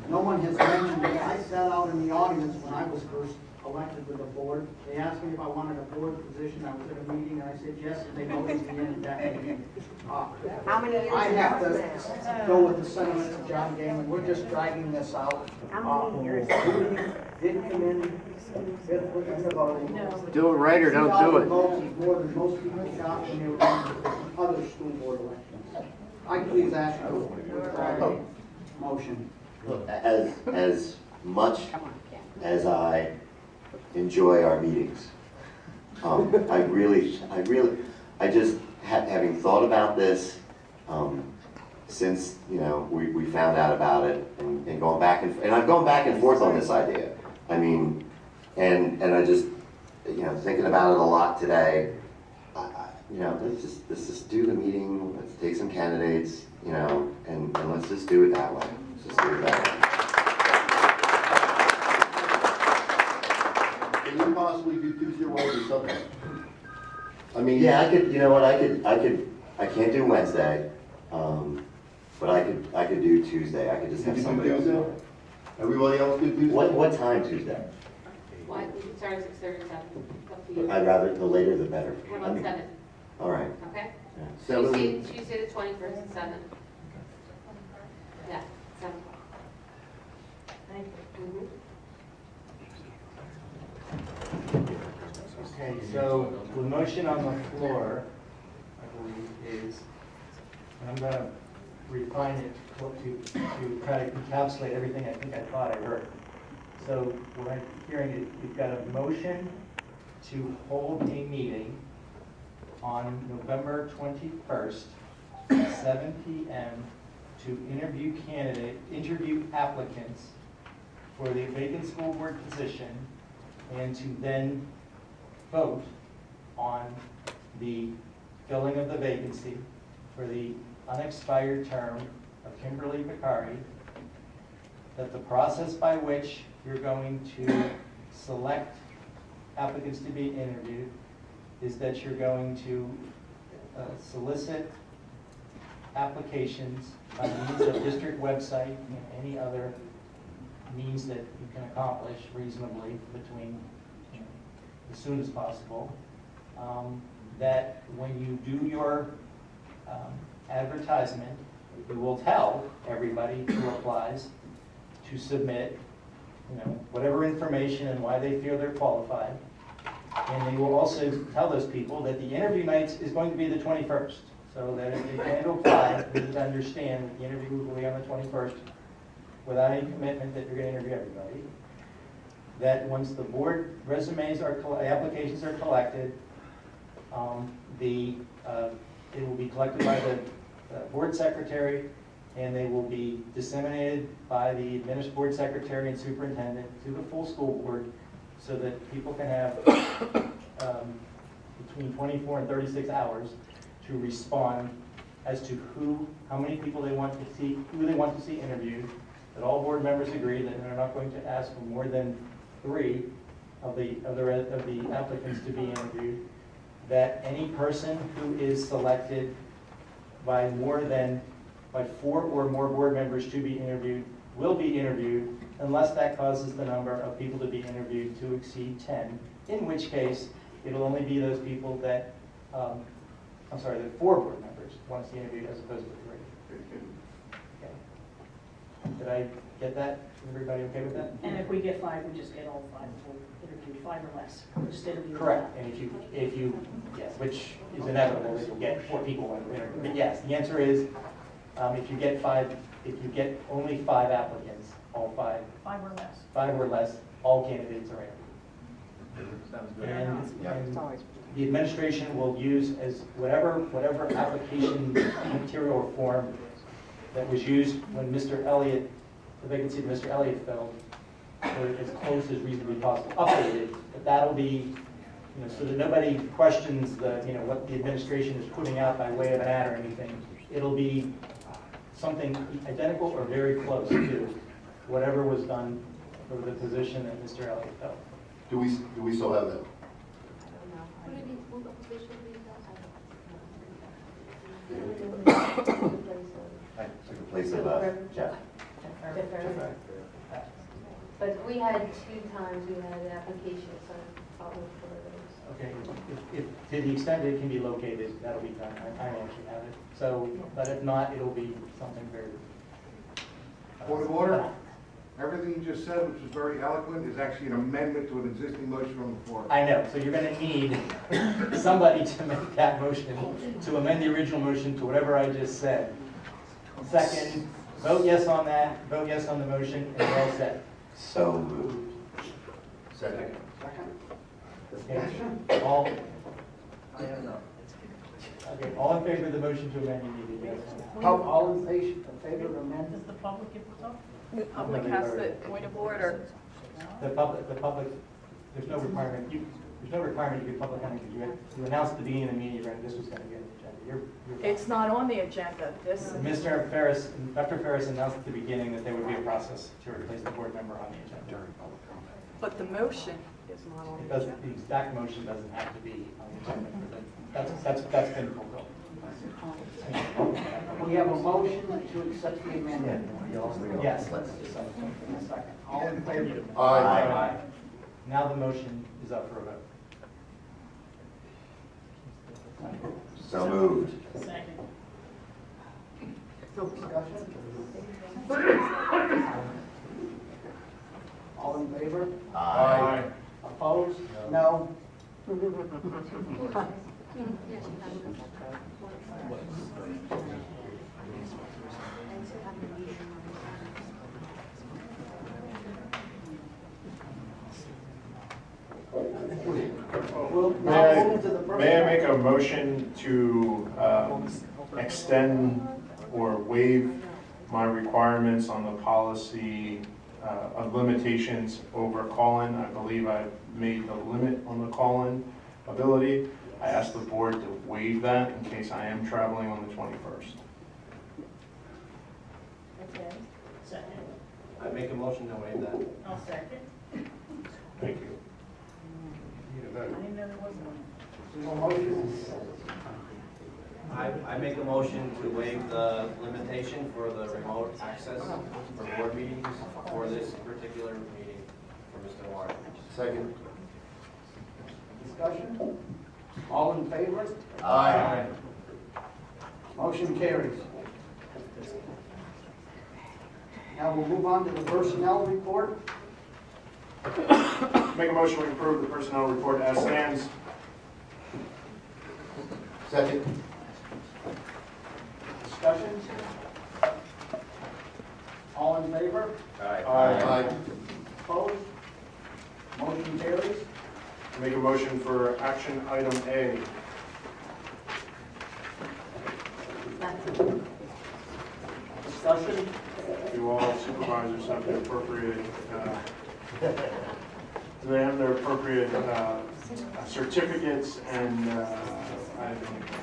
No one has mentioned it. I sat out in the audience when I was first elected to the board. They asked me if I wanted a board position. I was at a meeting and I said yes, and they voted me in that meeting. How many years I have ago? to go with the sentiments of John Gaiman. We're just dragging this out. How many years? Didn't come in fifth in the voting. Do it right or don't do it. 2,000 votes is more than most people got when they were in other school board elections. I please ask you to withdraw the motion. Look, as much as I enjoy our meetings, I just, having thought about this, since, we found out about it and going back and I've gone back and forth on this idea. I mean, and I just, thinking about it a lot today, let's just do the meeting, let's take some candidates, and let's just do it that way. Let's just do it that way. Can you possibly do Tuesday, Wednesday, Sunday? I mean. Yeah, I could, you know what, I can't do Wednesday, but I could do Tuesday. I could just have somebody else. Tuesday? Everybody else do Tuesday? What time Tuesday? Why, we can start at 6:30 or 7. Up to you. I'd rather, the later the better. What about 7? All right. Okay? Yeah. 7? Tuesday the 21st at 7. Yeah, 7 o'clock. Thank you. Okay, so the motion on the floor, I believe, is, and I'm going to refine it to try to encapsulate everything I think I thought I heard. So what I'm hearing is you've got a motion to hold a meeting on November 21st, 7 p.m. to interview applicants for the vacant school board position, and to then vote on the filling of the vacancy for the unexpired term of Kimberly Vicari, that the process by which you're going to select applicants to be interviewed is that you're going to solicit applications by means of district website and any other means that you can accomplish reasonably between as soon as possible. That when you do your advertisement, you will tell everybody who applies to submit, whatever information and why they feel they're qualified. And they will also tell those people that the interview night is going to be the 21st, so that if they plan to apply, they need to understand that the interview will be on the 21st without any commitment that you're going to interview everybody. That once the board applications are collected, It will be collected by the board secretary, and they will be disseminated by the board secretary and superintendent to the full school board, so that people can have between 24 and 36 hours to respond as to how many people they want to see, who they want to see interviewed, that all board members agree that they're not going to ask for more than 3 of the applicants to be interviewed, that any person who is selected by 4 or more board members to be interviewed will be interviewed, unless that causes the number of people to be interviewed to exceed 10, in which case it'll only be those people that, that 4 board members want to see interviewed as opposed to 3. Okay. Did I get that? Is everybody okay with that? And if we get 5, we just get all 5, we'll interview 5 or less, instead of. Correct, and if you, yes, which is inevitable, that you'll get 4 people when we interview. But yes, the answer is, if you get only 5 applicants, all 5. 5 or less. 5 or less, all candidates are interviewed. Sounds good. And the administration will use as whatever application material or form that was used when Mr. Elliott, the vacancy that Mr. Elliott filled, or as close as reasonably possible, updated, but that'll be, so that nobody questions what the administration is putting out by way of an ad or anything. It'll be something identical or very close to whatever was done for the position that Mr. Elliott filled. Do we still have that? I took the place of Jeff. But we had 2 times, we had applications, so I'll look for those. Okay, if to the extent it can be located, that'll be done. I actually have it. So, but if not, it'll be something very. Point of order. Everything you just said, which was very eloquent, is actually an amendment to an existing motion on the floor. I know, so you're going to need somebody to make that motion, to amend the original motion to whatever I just said. Second, vote yes on that, vote yes on the motion, and we're all set. So moved. Second. Okay, all in favor of the motion to amend, you need to yes. All in favor of amendment? Does the public get to talk? The public has the point of order. The public, there's no requirement, you give public comment, because you announced at the beginning of the meeting, this was going to be on the agenda. You're It's not on the agenda. Dr. Ferris announced at the beginning that there would be a process to replace the board member on the agenda. But the motion is not on the agenda. The exact motion doesn't have to be on the agenda. That's been fulfilled. We have a motion to accept the amendment. Yes. All in favor? Aye. Now the motion is up for a vote. So moved. Second. Discussion? All in favor? Aye. Opposed? No. May I make a motion to extend or waive my requirements on the policy of limitations over call-in? I believe I've made the limit on the call-in ability. I asked the board to waive that in case I am traveling on the 21st. Okay. Second. I make a motion to waive that. I'll second. Thank you. I didn't know there was one. I make a motion to waive the limitation for the remote access for board meetings for this particular meeting for Mr. Warren. Second. Discussion? All in favor? Aye. Motion carries. Now we'll move on to the personnel report. Make a motion to approve the personnel report as stands. Second. Discussion? All in favor? Aye. Opposed? Motion carries. Make a motion for action item A, discussion? Do all supervisors have their appropriate, do they have their appropriate certificates and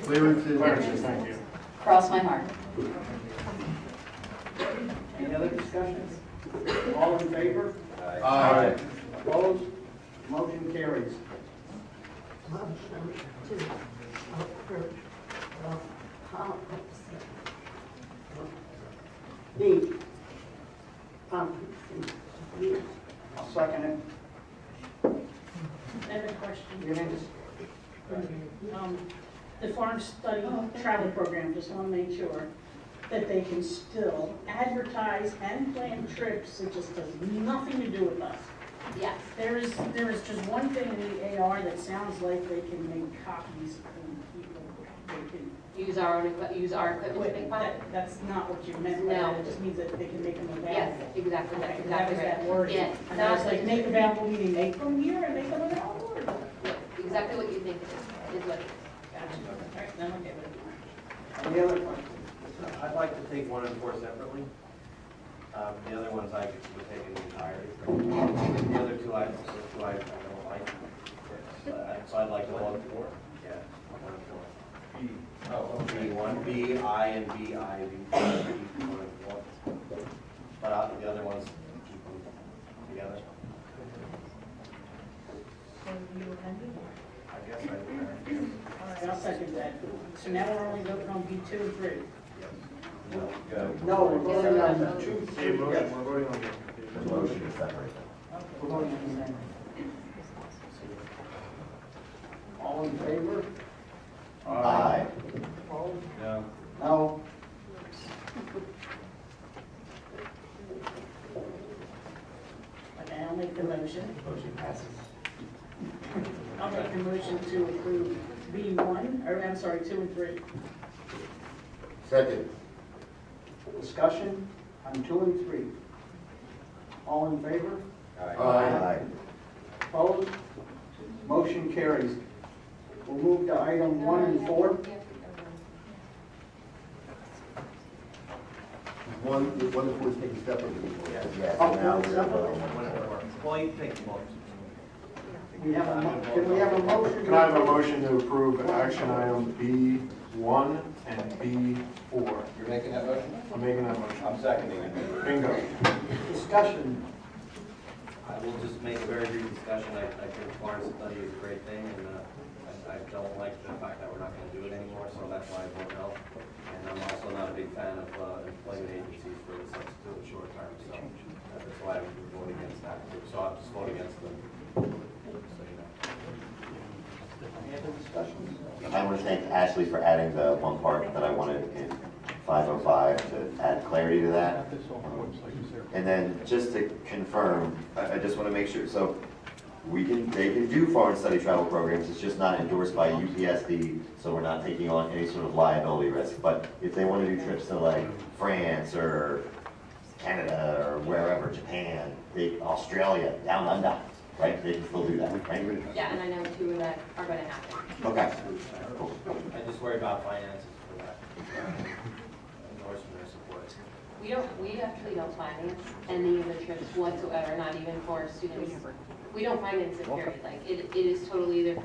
clearances? Thank you. Cross my heart. Any other discussion? All in favor? Aye. Opposed? Motion carries. B. I'll second it. I have a question. It is. The foreign study travel program, just want to make sure that they can still advertise and plan trips. It just has nothing to do with us. Yes. There is just one thing in the AR that sounds like they can make copies and people, they can. Use our equipment to make fun. That's not what you meant by No. that. It just means that they can make them available. Yes, exactly, that's Okay, exactly that was right. that word. Yeah, And I was not like, make available, meaning make them here and make them available? Or? Yeah, exactly what you think it is what it is. Gotcha. All right, then I'm okay with it. Any other questions? I'd like to take 1 and 4 separately. The other ones I would take in the entirety. The other two I don't like. So I'd like to 1 and 4. Yeah, 1 and 4. B1, B, I, and B, I, B, 1 and 4. But the other ones, keep them together. I guess I would. All right, I'll second that. So now we're only voting on B2 and 3. No, we're voting on 2, 3. Motion, Yes. we're voting on the Motion is separate. We're voting on the same. All in favor? Aye. Opposed? No. No. Okay, I'll make the motion. Motion passes. I'll make the motion to approve B1, or I'm sorry, 2 and 3. Second. Discussion on 2 and 3. All in favor? Aye. Opposed? Motion carries. We'll move to item 1 and 4. One is taken separately. Yes. Oh, now no, we're separate. voting. Well, you take them all. Can we have a motion? Can I have a motion to approve action item B1 and B4? You're making that motion? I'm making that motion. I'm seconding it. Bingo. Discussion. I will just make a very brief discussion. I think foreign study is a great thing, and I don't like the fact that we're not going to do it anymore, so that's why I vote no. And I'm also not a big fan of employment agencies for the substitute and short term, so that's why I would vote against that. So I'll just vote against them. So you know. Any other discussions? I want to thank Ashley for adding the one part that I wanted in 505 to add clarity to that. And then just to confirm, I just want to make sure, so they can do foreign study travel programs, it's just not endorsed by UPSD, so we're not taking on any sort of liability risk. But if they want to do trips to like France or Canada or wherever, Japan, Australia, down under, right? They can still do that, right? Yeah, and I know 2 of that are gonna happen. Okay. Cool. I just worry about finances for that. Endorsement or support. We actually don't finance any of the trips whatsoever, not even for students. We don't finance it, period. Like, it is totally either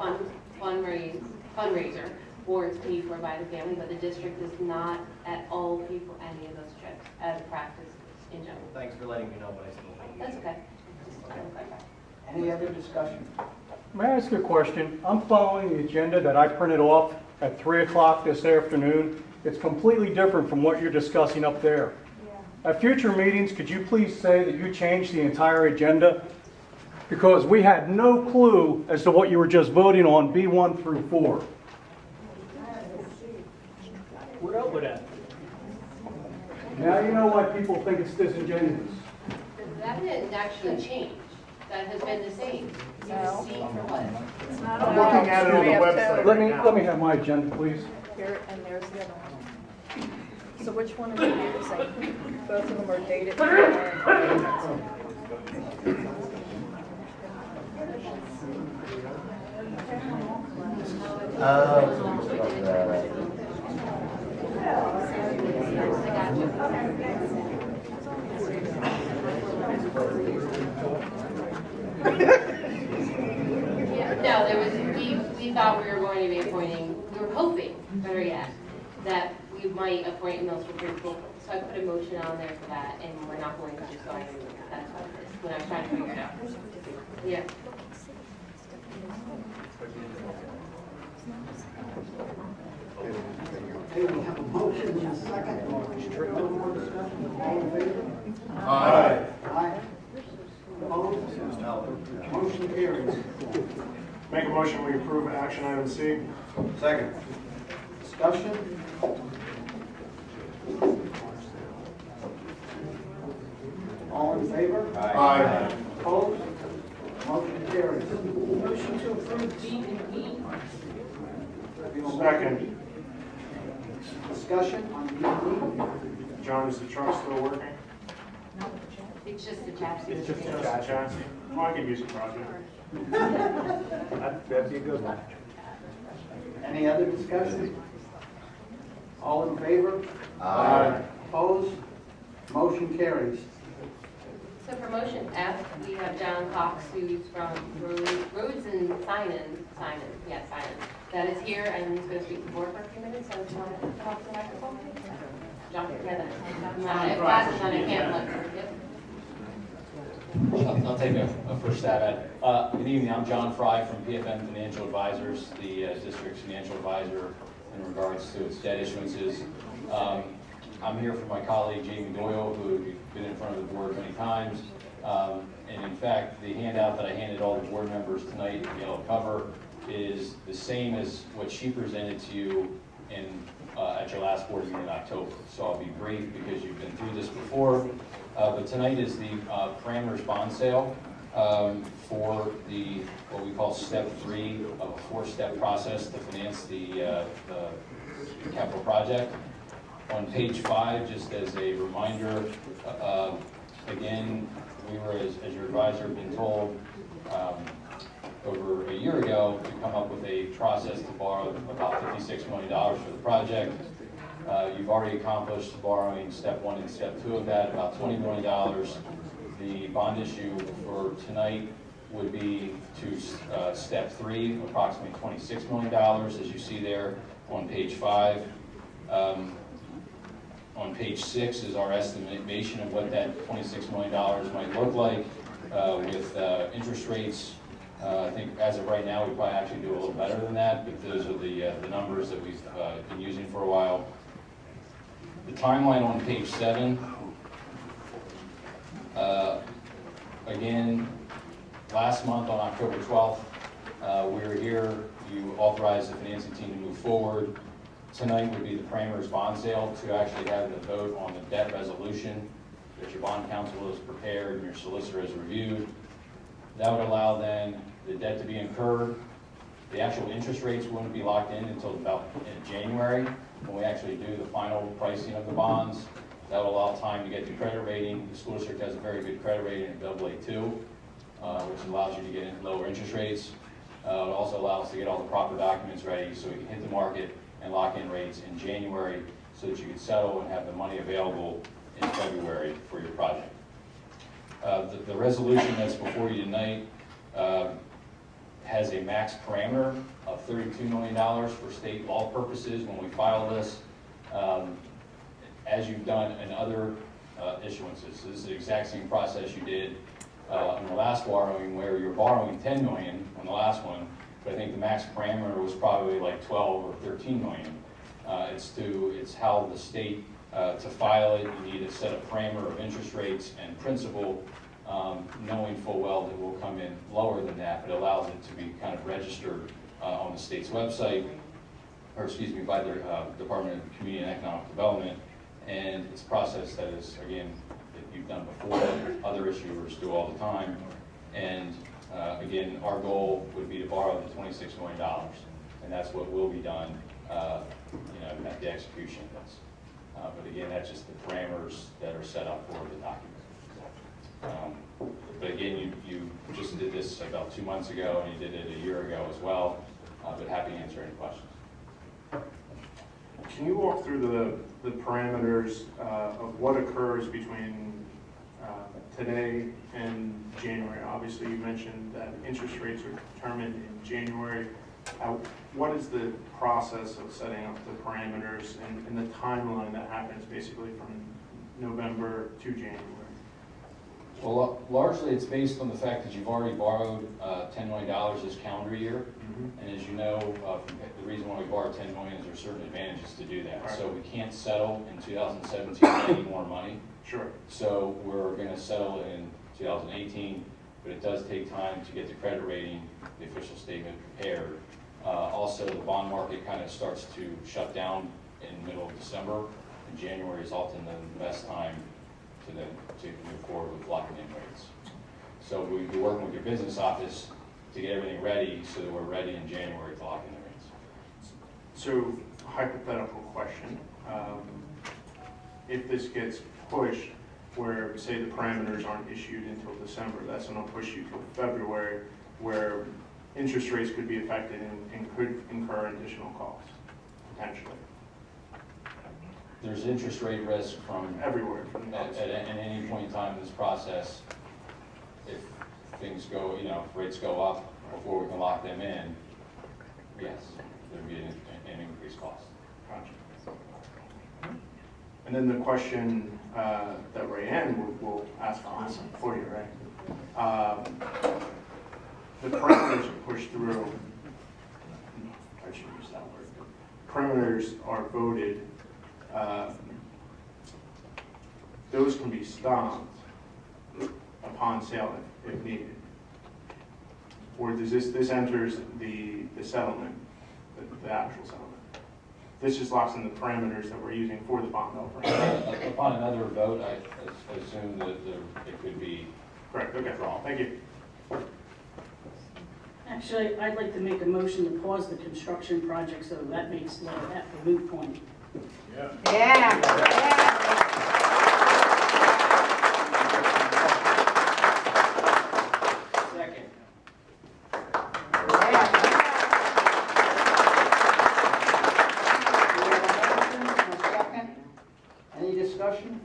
fundraiser, or it's paid for by the family, but the district does not at all pay for any of those trips as a practice in general. Thanks for letting me know, but I still think you That's should. okay. Just clarify. Any other discussion? May I ask a question? I'm following the agenda that I printed off at 3 o'clock this afternoon. It's completely different from what you're discussing up there. At future meetings, could you please say that you changed the entire agenda? Because we had no clue as to what you were just voting on, B1 through 4. We're over that. Now you know why people think it's disingenuous. That didn't actually change. That has been the same. No. See for what? It's not I'm looking at it on the website right now. Let me have my agenda, please. Here, and there's the other one. So which one is it using? Both of them are dated. there was, we thought we were going to be appointing, we were hoping, better yet, that we might appoint a Mills principal. So I put a motion on there for that, and we're not going to, so I knew that's what it is, when I was trying to figure it out. Yeah. Okay, we have a motion and a second. No more discussion. All in favor? Aye. Aye. Opposed? Motion carries. Make a motion, we approve action item C. Second. Discussion? All in favor? Aye. Opposed? Motion carries. Motion to approve D and E. Second. Discussion on D&E? John, is the truck still working? It's just the chassis. It's just a chassis. Well, I could use a project. That'd be a good one. Any other discussion? All in favor? Aye. Opposed? Motion carries. So for motion F, we have John Cox, who's from Roads and Simon, that is here, and he's going to speak to the board for a few minutes, so if you want to come up to the microphone. John, yeah, that's glasses on, I can't look. Yep. I'll take a first stab at it. Good evening, I'm John Fry from PFM Financial Advisors, the district's financial advisor in regards to its debt issuances. I'm here for my colleague Jamie Doyle, who has been in front of the board many times. And in fact, the handout that I handed all the board members tonight in yellow cover is the same as what she presented to you in at your last board meeting in October. So I'll be brief because you've been through this before. But tonight is the parameters bond sale for the what we call step 3 of a 4-step process to finance the capital project. On page 5, just as a reminder, again, we were, as your advisor, been told over a year ago to come up with a process to borrow about $56 million for the project. You've already accomplished borrowing step 1 and step 2 of that, about $20 million. The bond issue for tonight would be to step 3, approximately $26 million, as you see there on page 5. On page 6 is our estimation of what that $26 million might look like with interest rates. I think as of right now, we probably actually do a little better than that, but those are the numbers that we've been using for a while. The timeline on page 7, again, last month on October 12th, we were here, you authorized the financing team to move forward. Tonight would be the parameters bond sale to actually have the vote on the debt resolution that your bond counsel has prepared and your solicitor has reviewed. That would allow then the debt to be incurred. The actual interest rates wouldn't be locked in until about in January when we actually do the final pricing of the bonds. That will allow time to get the credit rating. The school district has a very good credit rating at AA2, which allows you to get lower interest rates. It also allows us to get all the proper documents ready so we can hit the market and lock in rates in January so that you can settle and have the money available in February for your project. The resolution that's before you tonight has a max parameter of $32 million for state law purposes when we file this. As you've done in other issuances, so this is the exact same process you did on the last borrowing where you're borrowing $10 million on the last one, but I think the max parameter was probably like 12 or 13 million. It's how the state, to file it, you need a set of parameter of interest rates and principal, knowing full well that it will come in lower than that, but allows it to be kind of registered on the state's website, or excuse me, by the Department of Community and Economic Development. And it's a process that is, again, that you've done before, other issuers do all the time. And again, our goal would be to borrow the $26 million, and that's what will be done, at the execution of this. But again, that's just the parameters that are set up for the document. But again, you just did this about 2 months ago, and you did it a year ago as well. But happy to answer any questions. Can you walk through the parameters of what occurs between today and January. Obviously, you mentioned that interest rates are determined in January. What is the process of setting up the parameters and the timeline that happens basically from November to January? Well, largely it's based on the fact that you've already borrowed $10 million this calendar year. And as you know, the reason why we borrowed $10 million is there are certain advantages to do that. Right. So we can't settle in 2017 any more money. Sure. So we're going to settle in 2018, but it does take time to get the credit rating, the official statement prepared. Also, the bond market kind of starts to shut down in the middle of December, and January is often the best time to move forward with locking in rates. So we'll be working with your business office to get everything ready so that we're ready in January to lock in the rates. So, hypothetical question. If this gets pushed, where say the parameters aren't issued until December, that's going to push you to February, where interest rates could be affected and could incur additional costs, potentially. There's interest rate risk from Everywhere. at any point in time in this process. If things go, if rates go up before we can lock them in, yes, there'd be an increased cost. Gotcha. And then the question that Rayanne will ask for you, right? The parameters are pushed through. I should use that word. Parameters are voted. Those can be stopped upon sale if needed. Or does this enters the settlement, the actual settlement? This just locks in the parameters that we're using for the bond offering. Upon another vote, I assume that it could be correct. Okay, wrong. Thank you. Actually, I'd like to make a motion to pause the construction project, so that makes that the moot point. Second. Any discussion?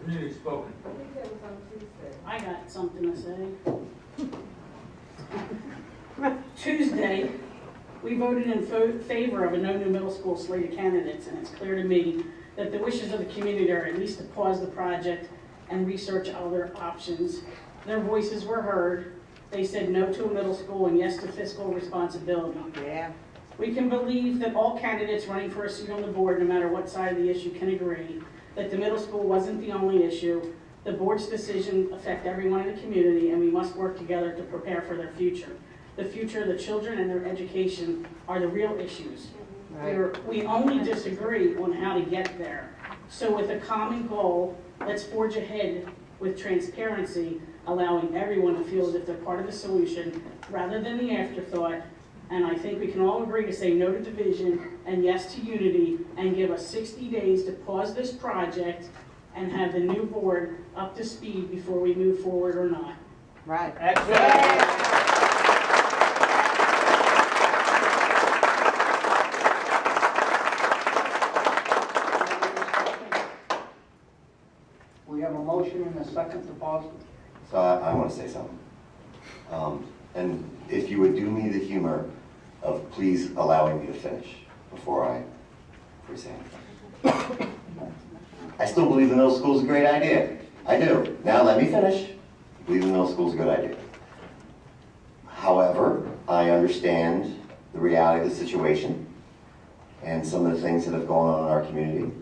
Really spoken. I got something to say. Tuesday, we voted in favor of a no new middle school slate of candidates, and it's clear to me that the wishes of the community are at least to pause the project and research other options. Their voices were heard. They said no to a middle school and yes to fiscal responsibility. Yeah. We can believe that all candidates running for a seat on the board, no matter what side of the issue, can agree that the middle school wasn't the only issue. The board's decision affects everyone in the community, and we must work together to prepare for their future. The future of the children and their education are the real issues. We only disagree on how to get there. So with a common goal, let's forge ahead with transparency, allowing everyone to feel as if they're part of the solution rather than the afterthought. And I think we can all agree to say no to division and yes to unity, and give us 60 days to pause this project and have the new board up to speed before we move forward or not. Right. We have a motion and a second to pause. So I want to say something. And if you would do me the humor of please allowing me to finish before I present. I still believe the middle school is a great idea. I do. Now let me finish. I believe the middle school is a good idea. However, I understand the reality of the situation and some of the things that have gone on in our community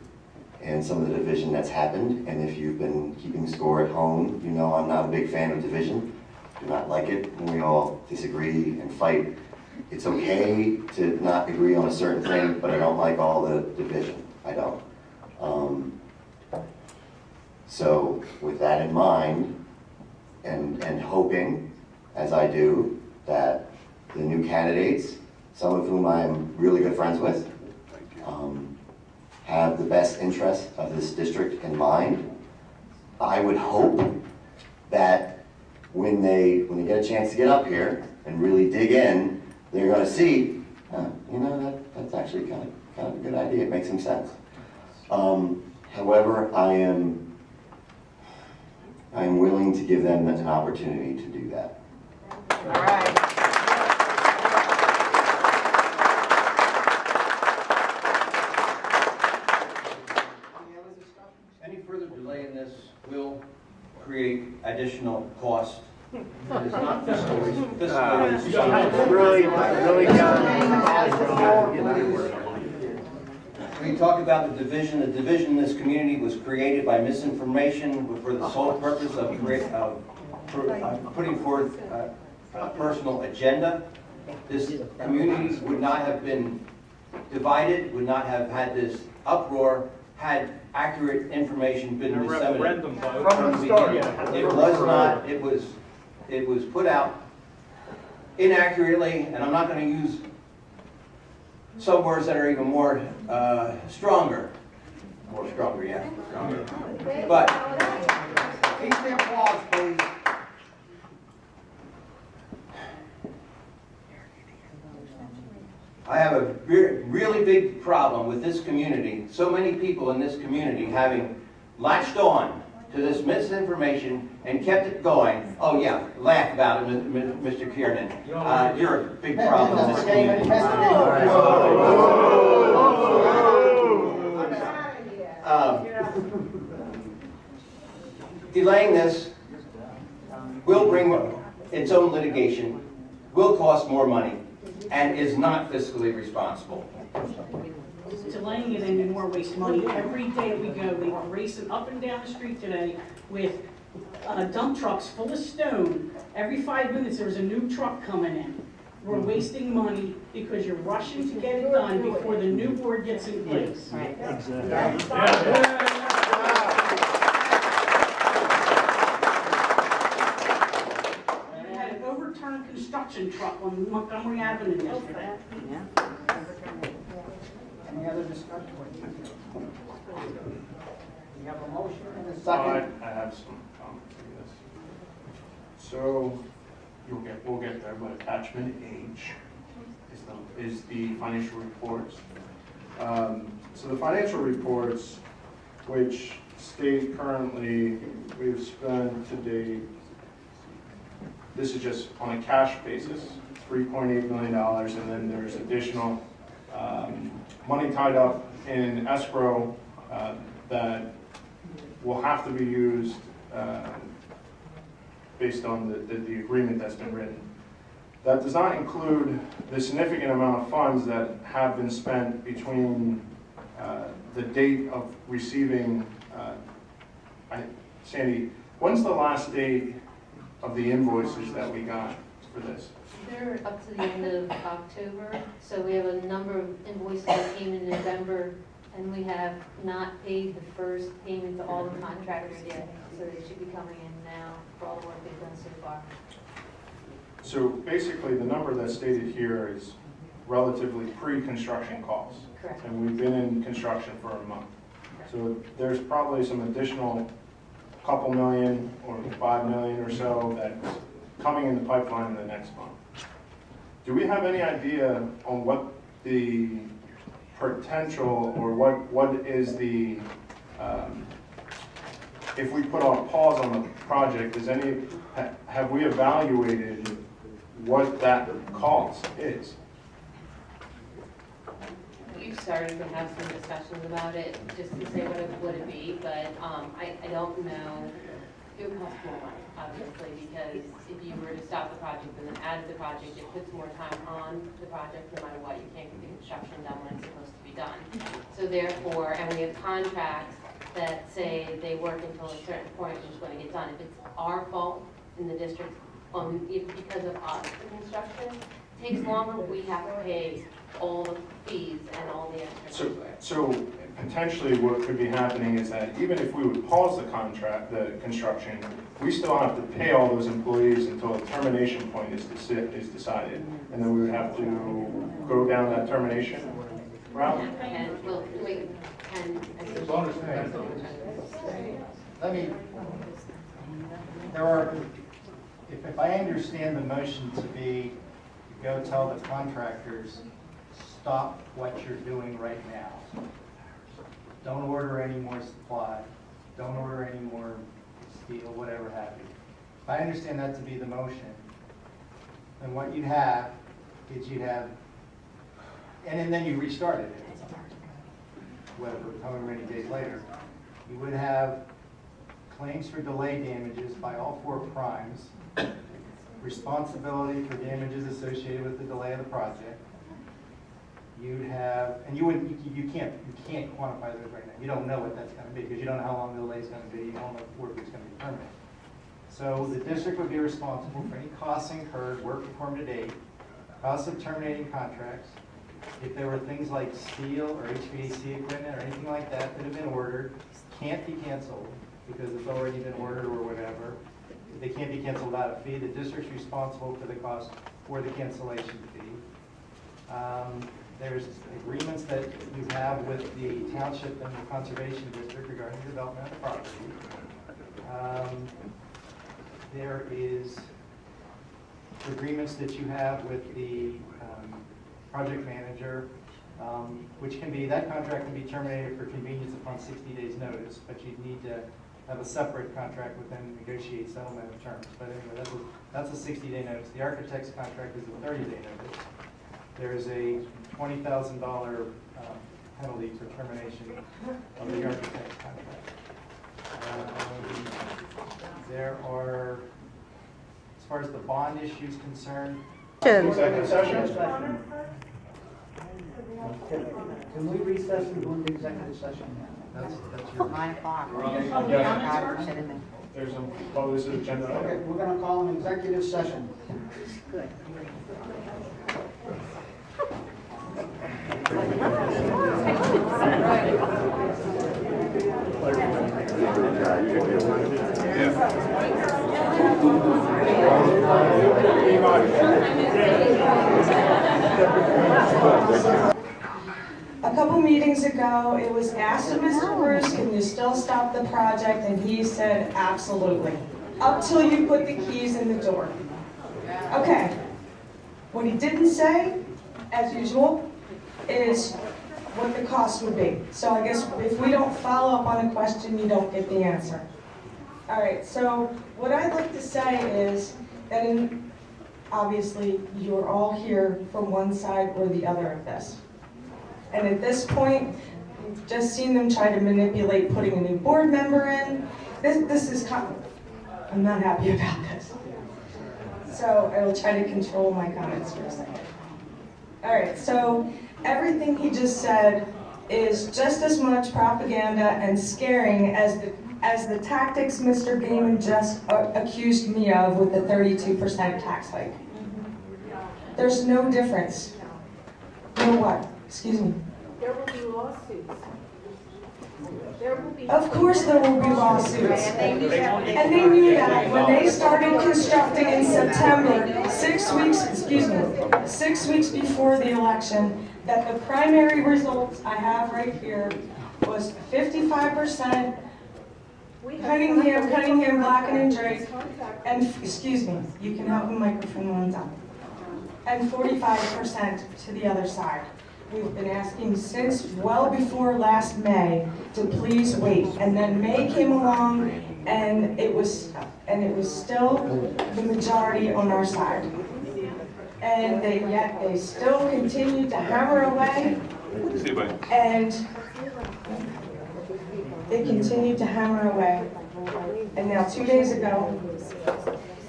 and some of the division that's happened. And if you've been keeping score at home, you know I'm not a big fan of division. Do not like it when we all disagree and fight. It's okay to not agree on a certain thing, but I don't like all the division. I don't. So with that in mind, and hoping, as I do, that the new candidates, some of whom I'm really good friends with, have the best interest of this district in mind, I would hope that when they get a chance to get up here and really dig in, they're going to see, that's actually kind of a good idea. It makes some sense. However, I am I'm willing to give them an opportunity to do that. All right. Any further delay in this will create additional cost. It is not fiscally responsible. Really We talked about the division. The division in this community was created by misinformation for the sole purpose of putting forth a personal agenda. This community would not have been divided, would not have had this uproar had accurate information been disseminated. From the start. It was not, it was put out inaccurately, and I'm not going to use some words that are even more stronger. More stronger, yeah. Stronger. But, please the applause, please. I have a really big problem with this community, so many people in this community having latched on to this misinformation and kept it going. Oh yeah, laugh about it, Mr. Kiernan. You're a big problem in this community. Delaying this will bring its own litigation, will cost more money, and is not fiscally responsible. Delaying it anymore wastes money. Every day we go, they are racing up and down the street today with dump trucks full of stone. Every 5 minutes there's a new truck coming in. We're wasting money because you're rushing to get it done before the new board gets in place. We had an overturned construction truck on Montgomery Avenue yesterday. Any other discussion? We have a motion and a second. I have some comments on this. So, we'll get there, but attachment H is the financial reports. So the financial reports, which state currently we've spent to date, this is just on a cash basis, $3.8 million, and then there's additional money tied up in escrow that will have to be used based on the agreement that's been written. That does not include the significant amount of funds that have been spent between the date of receiving, Sandy, when's the last date of the invoices that we got for this? They're up to the end of October, so we have a number of invoices that came in November, and we have not paid the first payment to all the contractors yet, so they should be coming in now for all the work they've done so far. So basically, the number that's stated here is relatively pre-construction costs. Correct. And we've been in construction for a month. So there's probably some additional couple million or 5 million or so that's coming in the pipeline in the next month. Do we have any idea on what the potential or what is the, if we put on a pause on the project, have we evaluated what that cost is? We've started to have some discussions about it, just to say what it would be, but I don't know. It would cost more money, obviously, because if you were to stop the project and then add to the project, it puts more time on the project, no matter what. You can't get the construction done when it's supposed to be done. So therefore, and we have contracts that say they work until a certain point, which is when it gets done. If it's our fault in the district, because of us, the construction takes longer, we have to pay all the fees and all the extra. So potentially what could be happening is that even if we would pause the construction, we still have to pay all those employees until a termination point is decided. And then we would have to go down that termination route? And we'll wait, Let me, there are, if I understand the motion to be, go tell the contractors, stop what you're doing right now. Don't order any more supply. Don't order any more steel, whatever have you. If I understand that to be the motion, then what you'd have is and then you restart it, whatever, however many days later, you would have claims for delay damages by all 4 primes, responsibility for damages associated with the delay of the project. You'd have, and you can't quantify those right now. You don't know what that's going to be because you don't know how long the delay is going to be. You don't know if work is going to be permanent. So the district would be responsible for any costs incurred, work performed to date, costs of terminating contracts. If there were things like steel or HVAC equipment or anything like that that have been ordered, can't be canceled because it's already been ordered or whatever. If they can't be canceled without a fee, the district's responsible for the cost for the cancellation fee. There's agreements that you have with the township and the conservation district regarding development of the property. There is agreements that you have with the project manager, which can be, that contract can be terminated for convenience upon 60 days notice, but you need to have a separate contract with them to negotiate settlement of terms. But anyway, that's a 60-day notice. The architect's contract is a 30-day notice. There is a $20,000 penalty for termination of the architect's contract. There are, as far as the bond issue is concerned, Executive session? Can we recess and go into executive session? that's your... 9 o'clock. There's a, oh, this is agenda Okay, item. we're gonna call an executive session. Good. A couple meetings ago, it was asked of Mr. Bruce, can you still stop the project? And he said, absolutely. Up till you put the keys in the door. Okay. What he didn't say, as usual, is what the cost would be. So I guess if we don't follow up on a question, you don't get the answer. All right, so what I'd like to say is that obviously you're all here from one side or the other of this. And at this point, we've just seen them try to manipulate putting a new board member in. This is I'm not happy about this. So I will try to control my comments for a second. All right, so everything he just said is just as much propaganda and scaring as the tactics Mr. Gaiman just accused me of with the 32% tax hike. There's no difference. No what? Excuse me. There will be lawsuits. There will be. Of course there will be lawsuits. And they knew that when they started constructing in September, 6 weeks before the election, that the primary results I have right here was 55% Cunningham, Blacken and Drake, and, excuse me, you can have the microphone on top, and 45% to the other side. We've been asking since well before last May to please wait, and then May came along, and it was still the majority on our side. And yet they still continued to hammer away, and they continued to hammer away. And now 2 days ago,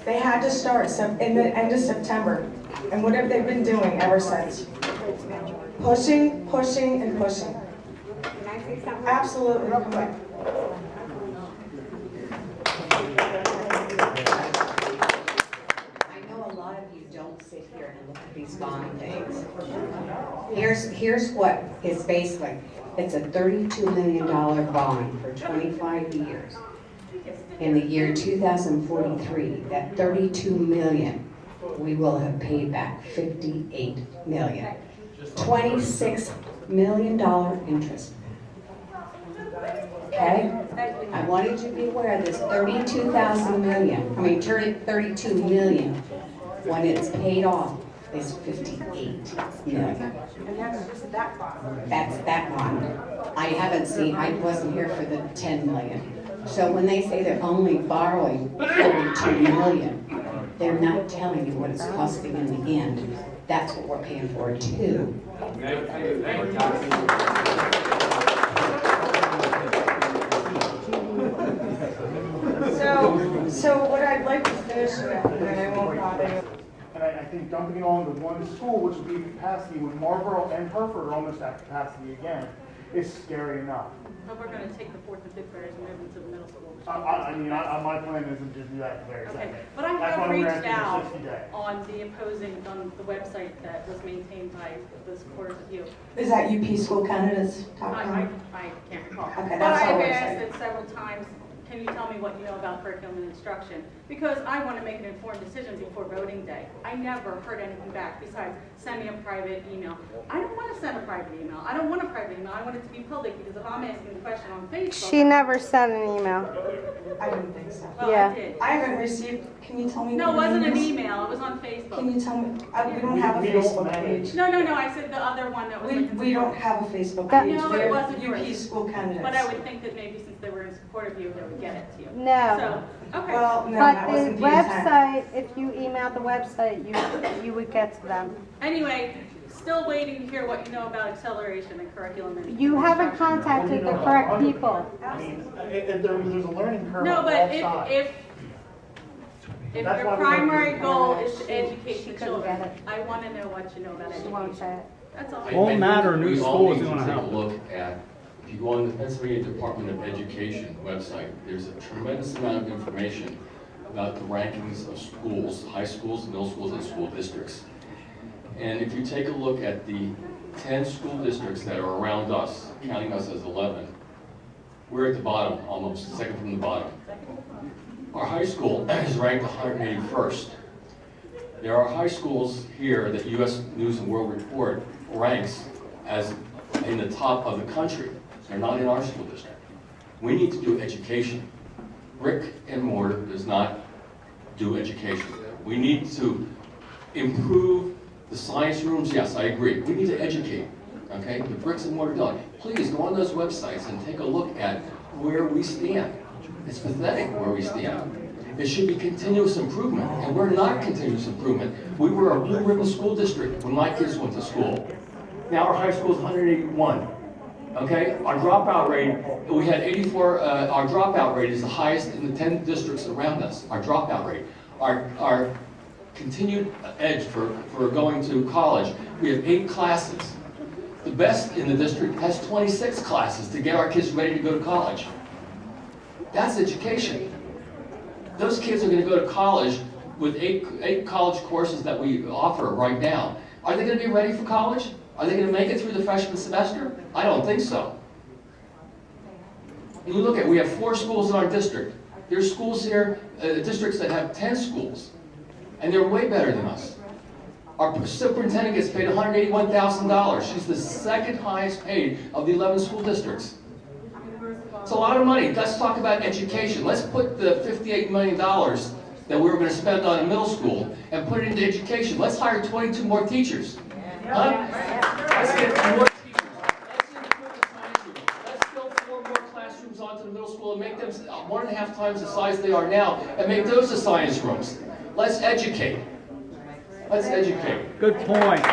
they had to start in the end of September. And what have they been doing ever since? Pushing, pushing, and pushing. Can I say something? Absolutely, come on. I know a lot of you don't sit here and look at these bond things. Here's what it's basically. It's a $32 million bond for 25 years. In the year 2043, that $32 million, we will have paid back $58 million. $26 million interest. Okay? I wanted you to be aware this 32 million, when it's paid off, is 58 million. And that's just that bond. That's that bond. I wasn't here for the 10 million. So when they say they're only borrowing 32 million, they're not telling you what it's costing in the end. That's what we're paying for too. So what I'd like to finish with, and I won't bother you. And I think dumping it all into one school, which will be capacity when Marlboro and Hereford are almost at capacity again, is scary enough. But we're gonna take the fourth and fifth graders and move them to the middle school. My plan isn't to do that very Okay, second. but I That's have why we're reached asking for out 60 days. on the website that was maintained by the supporters of you. Is that upschoolcandidates.com? I can't recall. Okay, But that's I've our asked website. it several times, can you tell me what you know about curriculum and instruction? Because I want to make an informed decision before voting day. I never heard anything back besides send me a private email. I don't want to send a private email. I don't want a private email. I want it to be public because if I'm asking the question on Facebook. She never sent an email. I don't think so. Well, Yeah. I did. I haven't received, can you tell me? No, it what wasn't it an is? email. It was on Facebook. Can you tell me, we don't have a We don't Facebook manage. page. No, I said the other one that was. We don't have a Facebook That- page. No, it They're wasn't UP yours. school candidates. But I would think that maybe since they were in support of you, they would get it to you. No. So, okay. Well, no, But that the wasn't the intent. website, if you emailed the website, you would get to them. Anyway, still waiting to hear what you know about acceleration and curriculum. And You haven't contacted the correct people. I mean, there's a learning curve No, on but all sides. if That's your why we primary went goal through is to educate She the couldn't children, get it. I want to know what you know about She won't education. say it. That's all. I think matter, new we all school is need to gonna take a help. look at, if you go on the Pennsylvania Department of Education website, there's a tremendous amount of information about the rankings of schools, high schools, middle schools, and school districts. And if you take a look at the 10 school districts that are around us, counting us as 11, we're at the bottom, almost second from the bottom. Our high school is ranked 181st. There are high schools here that U.S. News and World Report ranks as in the top of the country. They're not in our school district. We need to do education. Brick and mortar does not do education. We need to improve the science rooms. Yes, I agree. We need to educate. Okay, the bricks and mortar don't. Please go on those websites and take a look at where we stand. It's pathetic where we stand. It should be continuous improvement, and we're not continuous improvement. We were a blue ribbon school district when my kids went to school. Now our high school is 181. Okay, our dropout rate, we had 84, our dropout rate is the highest in the 10 districts around us, our dropout rate. Our continued edge for going to college, we have 8 classes. The best in the district has 26 classes to get our kids ready to go to college. That's education. Those kids are going to go to college with 8 college courses that we offer right now. Are they going to be ready for college? Are they going to make it through the freshman semester? I don't think so. And you look at, we have 4 schools in our district. There's schools here, districts that have 10 schools, and they're way better than us. Our superintendent gets paid $181,000. She's the second highest paid of the 11 school districts. It's a lot of money. Let's talk about education. Let's put the $58 million that we were going to spend on middle school and put it into education. Let's hire 22 more teachers. Huh? Let's get more teachers. Let's improve the science room. Let's build 4 more classrooms onto the middle school and make them 1.5 times the size they are now and make those the science rooms. Let's educate. Let's educate. Good point.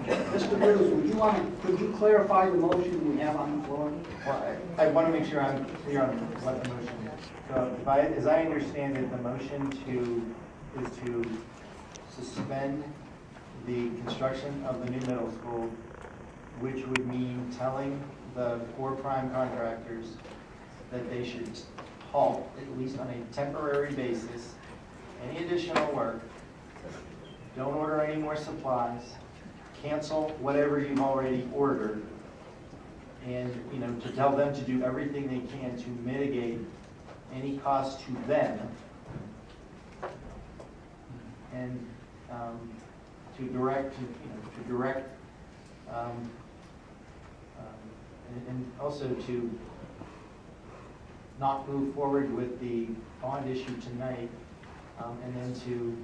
Mr. Bruce, could you clarify the motion we have on the floor? Well, I want to make sure I'm clear on what the motion is. So as I understand it, the motion is to suspend the construction of the new middle school, which would mean telling the 4 prime contractors that they should halt, at least on a temporary basis, any additional work. Don't order any more supplies. Cancel whatever you've already ordered. And, to tell them to do everything they can to mitigate any cost to them. And to direct, and also to not move forward with the bond issue tonight, and then to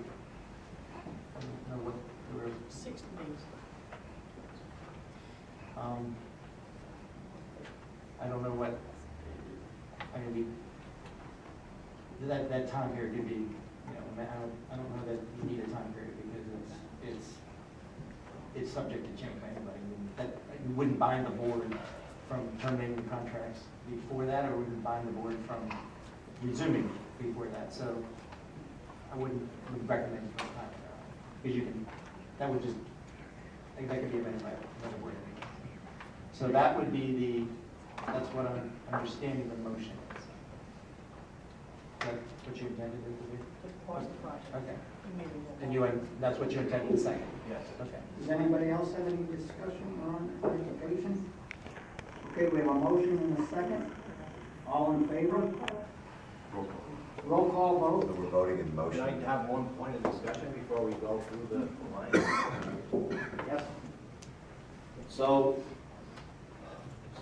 don't know what, there were 60 days. I don't know what, I mean, that time period could be, you know, I don't know that you need a time period because it's subject to change by anybody. I mean, that, you wouldn't bind the board from terminating the contracts before that, or wouldn't bind the board from resuming before that. So I wouldn't recommend for time, because you can, that would just, I think that could be amended by another board. So that would be that's what I'm understanding the motion is. Is that what you intended it to be? Just pause the project. Okay. Maybe we'll- And you, that's what you intended to second? Yes. Okay. Does anybody else have any discussion on education? Okay, we have a motion and a second. All in favor? Roll call vote. So we're voting in motion. Can I have one point of discussion before we go through the line? Yes. So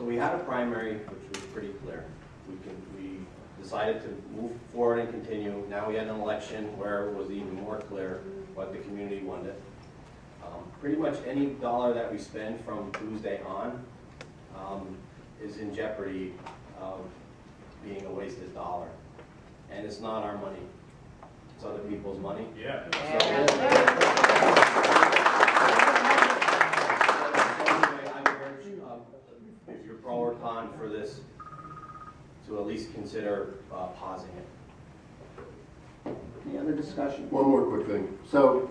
we had a primary, which was pretty clear. We decided to move forward and continue. Now we had an election where it was even more clear what the community wanted. Pretty much any dollar that we spend from Tuesday on is in jeopardy of being a wasted dollar. And it's not our money. It's other people's money. Yeah. If you're pro or con for this, to at least consider pausing it. Any other discussion? One more quick thing. So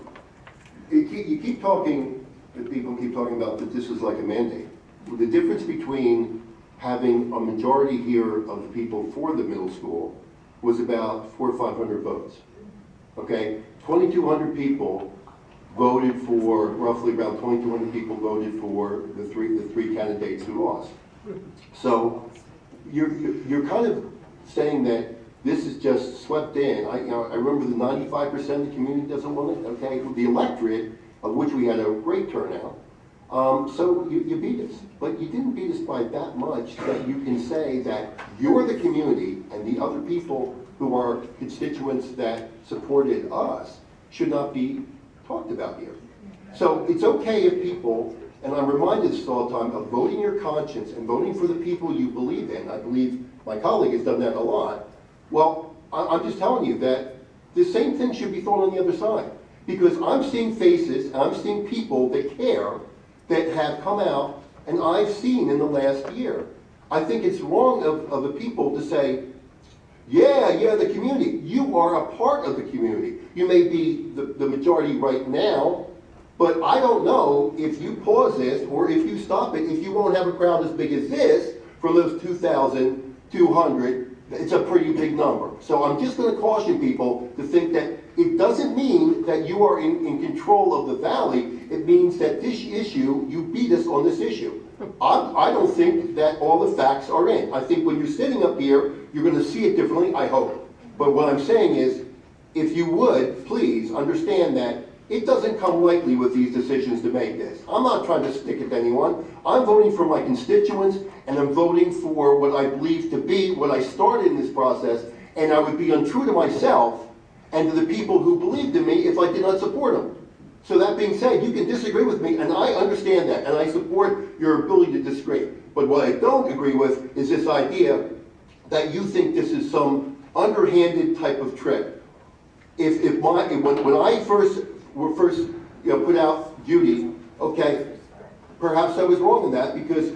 you keep talking, people keep talking about that this is like a mandate. The difference between having a majority here of the people for the middle school was about 400 or 500 votes. Okay, 2,200 people voted for, roughly around 2,200 people voted for the three candidates who lost. So you're kind of saying that this is just swept in. I remember the 95% of the community doesn't want it. Okay, the electorate, of which we had a great turnout. So you beat us, but you didn't beat us by that much that you can say that you're the community and the other people who are constituents that supported us should not be talked about here. So it's okay if people, and I'm reminded this all the time, of voting your conscience and voting for the people you believe in. I believe my colleague has done that a lot. Well, I'm just telling you that the same thing should be thought on the other side. Because I'm seeing faces, and I'm seeing people that care, that have come out, and I've seen in the last year. I think it's wrong of the people to say, yeah, the community. You are a part of the community. You may be the majority right now, but I don't know if you pause this or if you stop it, if you won't have a crowd as big as this from those 2,200. It's a pretty big number. So I'm just going to caution people to think that it doesn't mean that you are in control of the valley. It means that this issue, you beat us on this issue. I don't think that all the facts are in. I think when you're sitting up here, you're going to see it differently, I hope. But what I'm saying is, if you would, please understand that it doesn't come lightly with these decisions to make this. I'm not trying to stick it to anyone. I'm voting for my constituents, and I'm voting for what I believe to be what I started in this process, and I would be untrue to myself and to the people who believed in me if I did not support them. So that being said, you can disagree with me, and I understand that, and I support your ability to disagree. But what I don't agree with is this idea that you think this is some underhanded type of trick. When I first put out Judy, okay, perhaps I was wrong in that because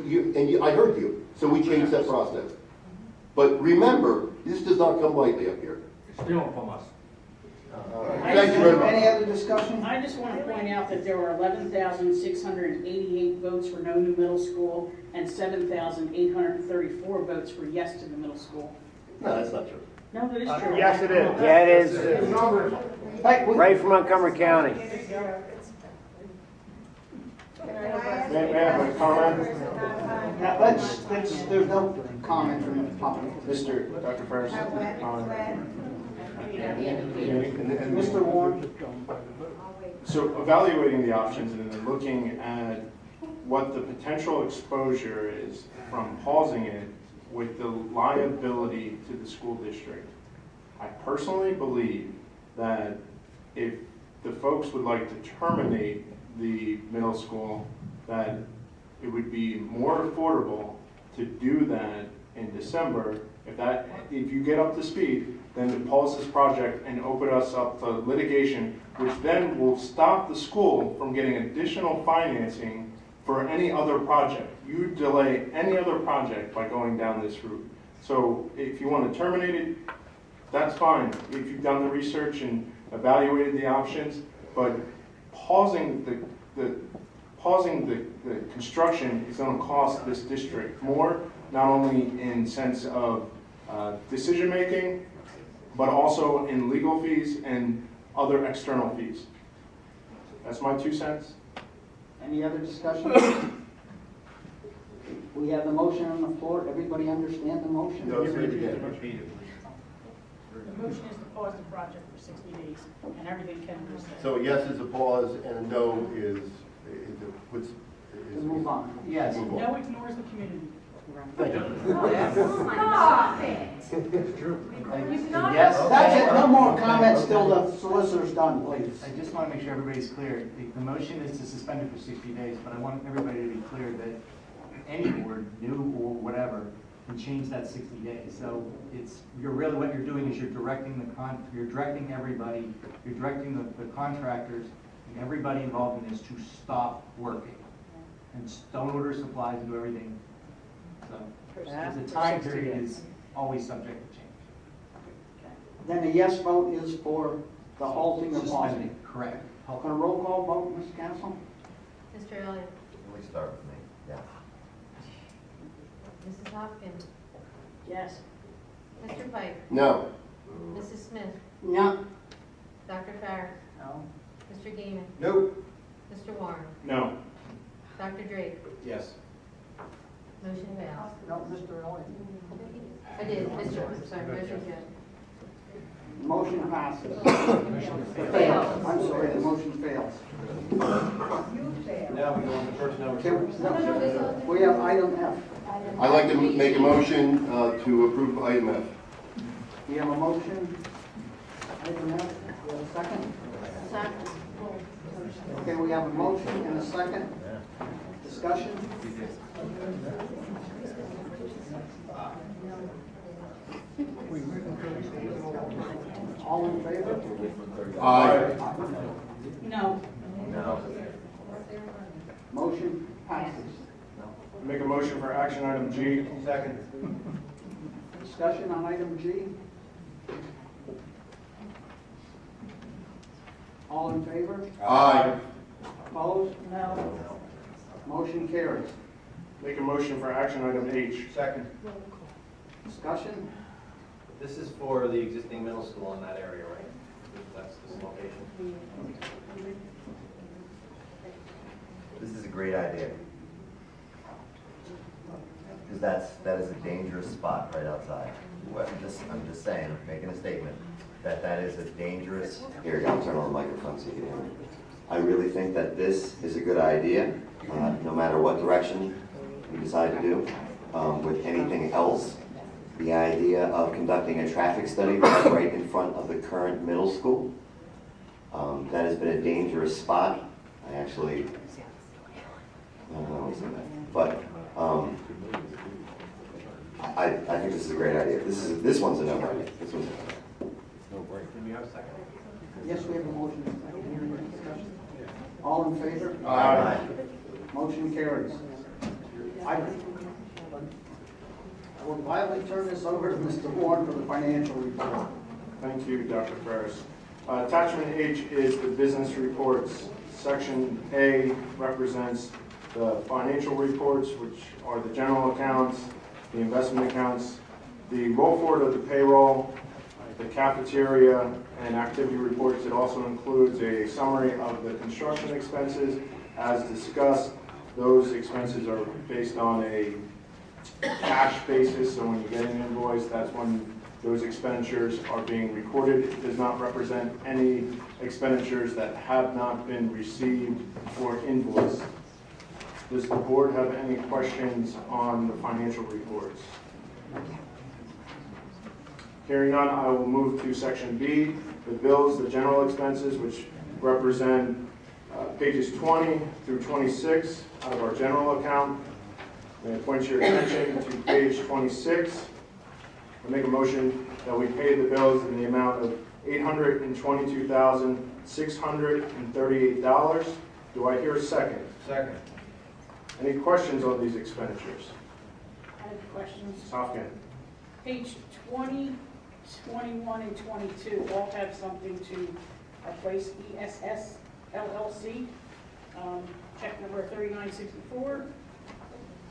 I heard you, so we changed that process. But remember, this does not come lightly up here. Still from us. Thank you very much. Any other discussion? I just want to point out that there were 11,688 votes for no new middle school and 7,834 votes for yes to the middle school. No, that's not true. No, that is true. Yes, it is. Yeah, it is. The numbers. Right from Montgomery County. May I have a comment? Now, there's no comment from the public. Dr. Ferris, Mr. Warren? So evaluating the options and then looking at what the potential exposure is from pausing it with the liability to the school district. I personally believe that if the folks would like to terminate the middle school, that it would be more affordable to do that in December. If you get up to speed, then to pause this project and open us up to litigation, which then will stop the school from getting additional financing for any other project. You delay any other project by going down this route. So if you want to terminate it, that's fine, if you've done the research and evaluated the options, but pausing the construction is going to cost this district more, not only in sense of decision-making, but also in legal fees and other external fees. That's my 2 cents. Any other discussion? We have the motion on the floor. Everybody understand the motion? No, say it again. The motion is to pause the project for 60 days, and everything can be said. So a yes is a pause and a no is To move on. Yes. Move on. No ignores the community. Stop it. Yes, that's it. No more comments till the solicitor's done, please. I just want to make sure everybody's clear. The motion is to suspend it for 60 days, but I want everybody to be clear that any board, new or whatever, can change that 60 days. So what you're doing is you're directing everybody, you're directing the contractors and everybody involved in this to stop working and don't order supplies and do everything. So the time period is always subject to change. Then a yes vote is for the halting or pausing. Suspending, correct. On a roll call vote, Ms. Castle? Mr. Elliott? We start with me, yeah. Mrs. Hopkins? Yes. Mr. Pike? No. Mrs. Smith? No. Dr. Farris? No. Mr. Gaiman? Nope. Mr. Warren? No. Dr. Drake? Yes. Motion fails. No, Mr. Elliott. I did, I'm sorry, motion failed. Motion passes. Fails. I'm sorry, the motion fails. Now we go on to personnel report. We have item F. I'd like to make a motion to approve item F. We have a motion. Item F. We have a second. Second. Okay, we have a motion and a second. Discussion? All in favor? Aye. No. No. Motion passes. Make a motion for action item G. Second. Discussion on item G? All in favor? Aye. Opposed? No. Motion carries. Make a motion for action item H. Second. Discussion? This is for the existing middle school in that area, right? That's this location? This is a great idea. Because that is a dangerous spot right outside. I'm just saying, making a statement, that is a dangerous. Here, I'll turn on the microphone so you can hear me. I really think that this is a good idea, no matter what direction we decide to do. With anything else, the idea of conducting a traffic study right in front of the current middle school, that has been a dangerous spot. I actually, I don't know what to say that, but I think this is a great idea. This one's a no-brainer. This one's a no-brainer. Can we have a second? Yes, we have a motion. Any discussion? All in favor? Aye. Motion carries. I will gladly turn this over to Mr. Warren for the financial report. Thank you, Dr. Ferris. Attachment H is the business reports. Section A represents the financial reports, which are the general accounts, the investment accounts, the roll forward of the payroll, the cafeteria, and activity reports. It also includes a summary of the construction expenses. As discussed, those expenses are based on a cash basis, so when you get an invoice, that's when those expenditures are being recorded. It does not represent any expenditures that have not been received or invoiced. Does the board have any questions on the financial reports? Hearing none, I will move to section B, the bills, the general expenses, which represent pages 20 through 26 out of our general account. May I point your attention to page 26. I make a motion that we pay the bills in the amount of $822,638. Do I hear a second? Second. Any questions on these expenditures? I have questions. Ms. Hopkins? Page 20, 21, and 22 all have something to replace ESS LLC. Check number 3964,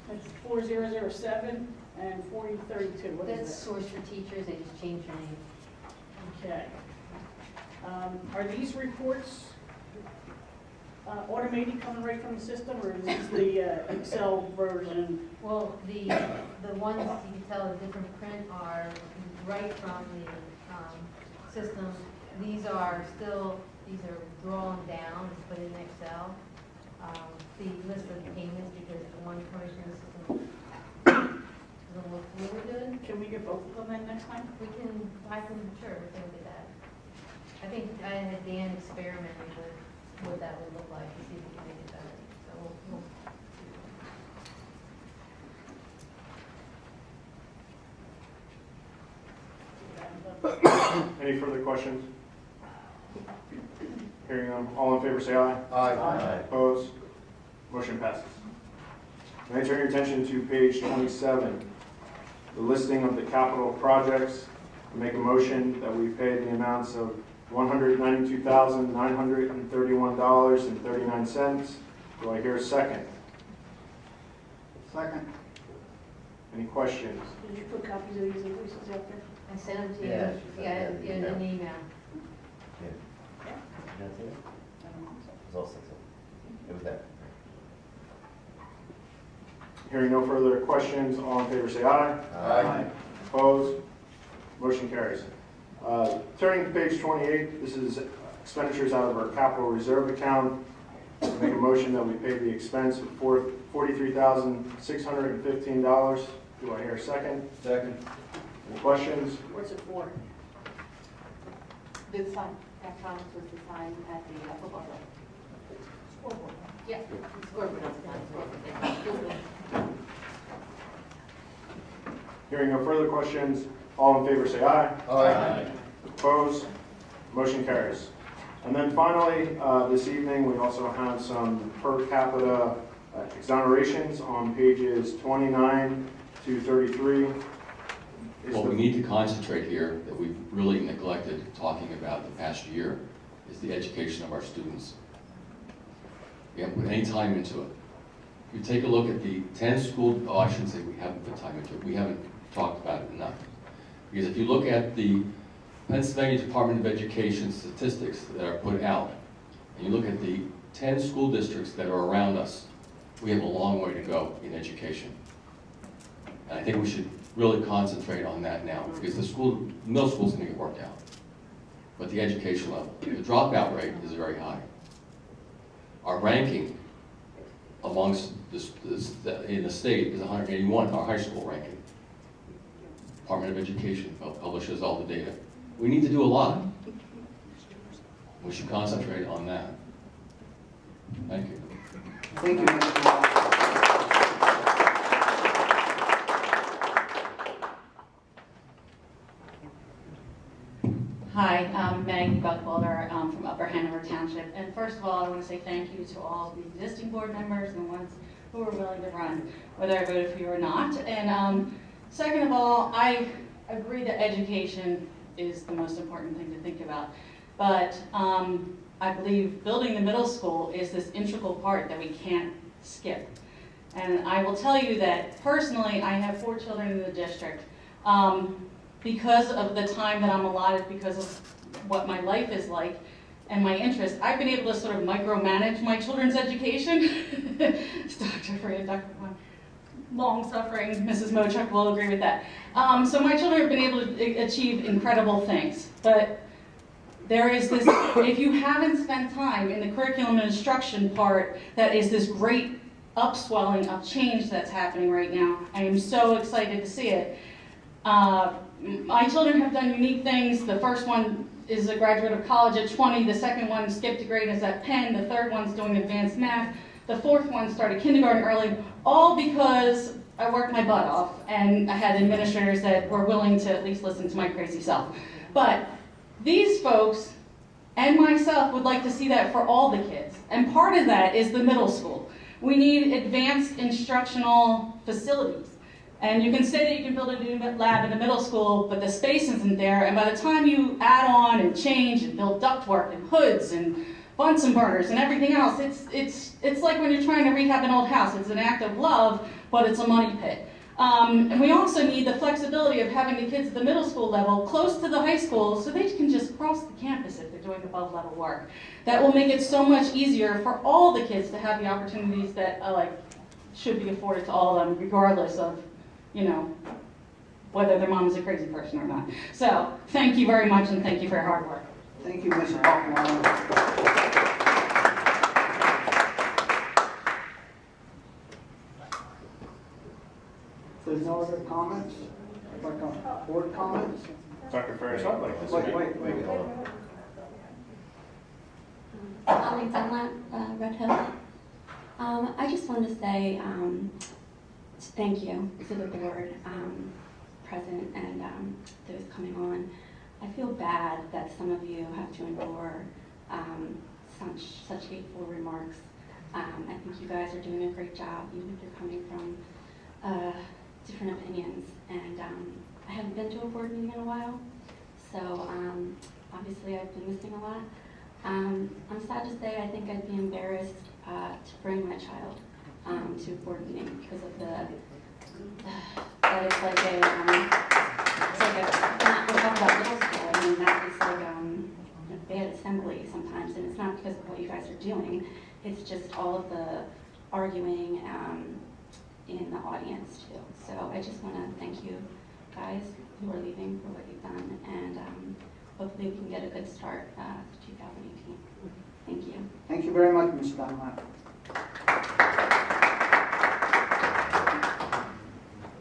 that's 4007, and 4032. What is That's that? Source for Teachers, they just changed their name. Okay. Are these reports automated coming right from the system, or is this the Excel version? Well, the ones you can tell a different print are right from the system. These are drawn down, it's put in Excel. The list of payments, because the one commission system doesn't look really good. Can we get both of them then next time? Sure, we can look at that. I think I had Dan experimenting with what that would look like to see if we can make it better. So Any further questions? Hearing none, all in favor say aye. Aye. Opposed? Motion passes. May I turn your attention to page 27, the listing of the capital projects. I make a motion that we pay the amounts of $192,931.39. Do I hear a second? Second. Any questions? Did you put copies of these invoices out there? I sent them to you, Yeah, in an email. It was all 6 of them. It was there. Hearing no further questions, all in favor say aye. Aye. Opposed? Motion carries. Turning to page 28, this is expenditures out of our capital reserve account. I make a motion that we pay the expense of $43,615. Do I hear a second? Second. Any questions? What's it for? The sign, that promise was the sign at the football field. Scoreboard. Yeah, the scoreboard, not scoreboard. Hearing no further questions, all in favor say aye. Aye. Opposed? Motion carries. And then finally, this evening, we also have some per capita exonerations on pages 29 to 33. What we need to concentrate here, that we've really neglected talking about the past year, is the education of our students. We haven't put any time into it. If you take a look at the 10 school, I shouldn't say we haven't put time into it, we haven't talked about it enough. Because if you look at the Pennsylvania Department of Education statistics that are put out, and you look at the 10 school districts that are around us, we have a long way to go in education. And I think we should really concentrate on that now, because the middle school's gonna get worked out. But the education level, the dropout rate is very high. Our ranking amongst in the state is 181, our high school ranking. Department of Education publishes all the data. We need to do a lot. We should concentrate on that. Thank you. Thank you, Mr. Moore. Hi, I'm Maggie Buckwalter from Upper Hanover Township. And first of all, I want to say thank you to all the existing board members and the ones who are willing to run, whether I voted for you or not. And second of all, I agree that education is the most important thing to think about. But I believe building the middle school is this integral part that we can't skip. And I will tell you that personally, I have 4 children in the district. Because of the time that I'm allotted, because of what my life is like and my interests, I've been able to sort of micromanage my children's education. Dr. Freya, Dr. long-suffering Mrs. Mochuk will agree with that. So my children have been able to achieve incredible things. But there is this, if you haven't spent time in the curriculum and instruction part, that is this great upswelling of change that's happening right now. I am so excited to see it. My children have done unique things. The first one is a graduate of college at 20, the second one skipped a grade is at Penn, the third one's doing advanced math, the fourth one started kindergarten early, all because I worked my butt off and I had administrators that were willing to at least listen to my crazy self. But these folks and myself would like to see that for all the kids. And part of that is the middle school. We need advanced instructional facilities. And you can say that you can build a new lab in the middle school, but the space isn't there. And by the time you add on and change and build ductwork and hoods and Bunsen burners and everything else, it's like when you're trying to rehab an old house. It's an act of love, but it's a money pit. And we also need the flexibility of having the kids at the middle school level close to the high school so they can just cross the campus if they're doing above level work. That will make it so much easier for all the kids to have the opportunities that should be afforded to all of them, regardless of, you know, whether their mom is a crazy person or not. So thank you very much, and thank you for your hard work. Thank you, Ms. Hoffman. If there's no other comments, board comments? Dr. Ferris, I'd like to speak. Wait. Holly Dunlap, Red Hill. I just wanted to say thank you to the board, president, and those coming on. I feel bad that some of you have to endure such hateful remarks. I think you guys are doing a great job, even if you're coming from different opinions. And I haven't been to a board meeting in a while, so obviously I've been missing a lot. I'm sad to say I think I'd be embarrassed to bring my child to a board meeting because of that it's like a, we're talking about middle school, I mean, that is like a bad assembly sometimes, and it's not because of what you guys are doing, it's just all of the arguing in the audience too. So I just want to thank you guys who are leaving for what you've done, and hopefully we can get a good start to 2018. Thank you. Thank you very much, Ms. Dunlap.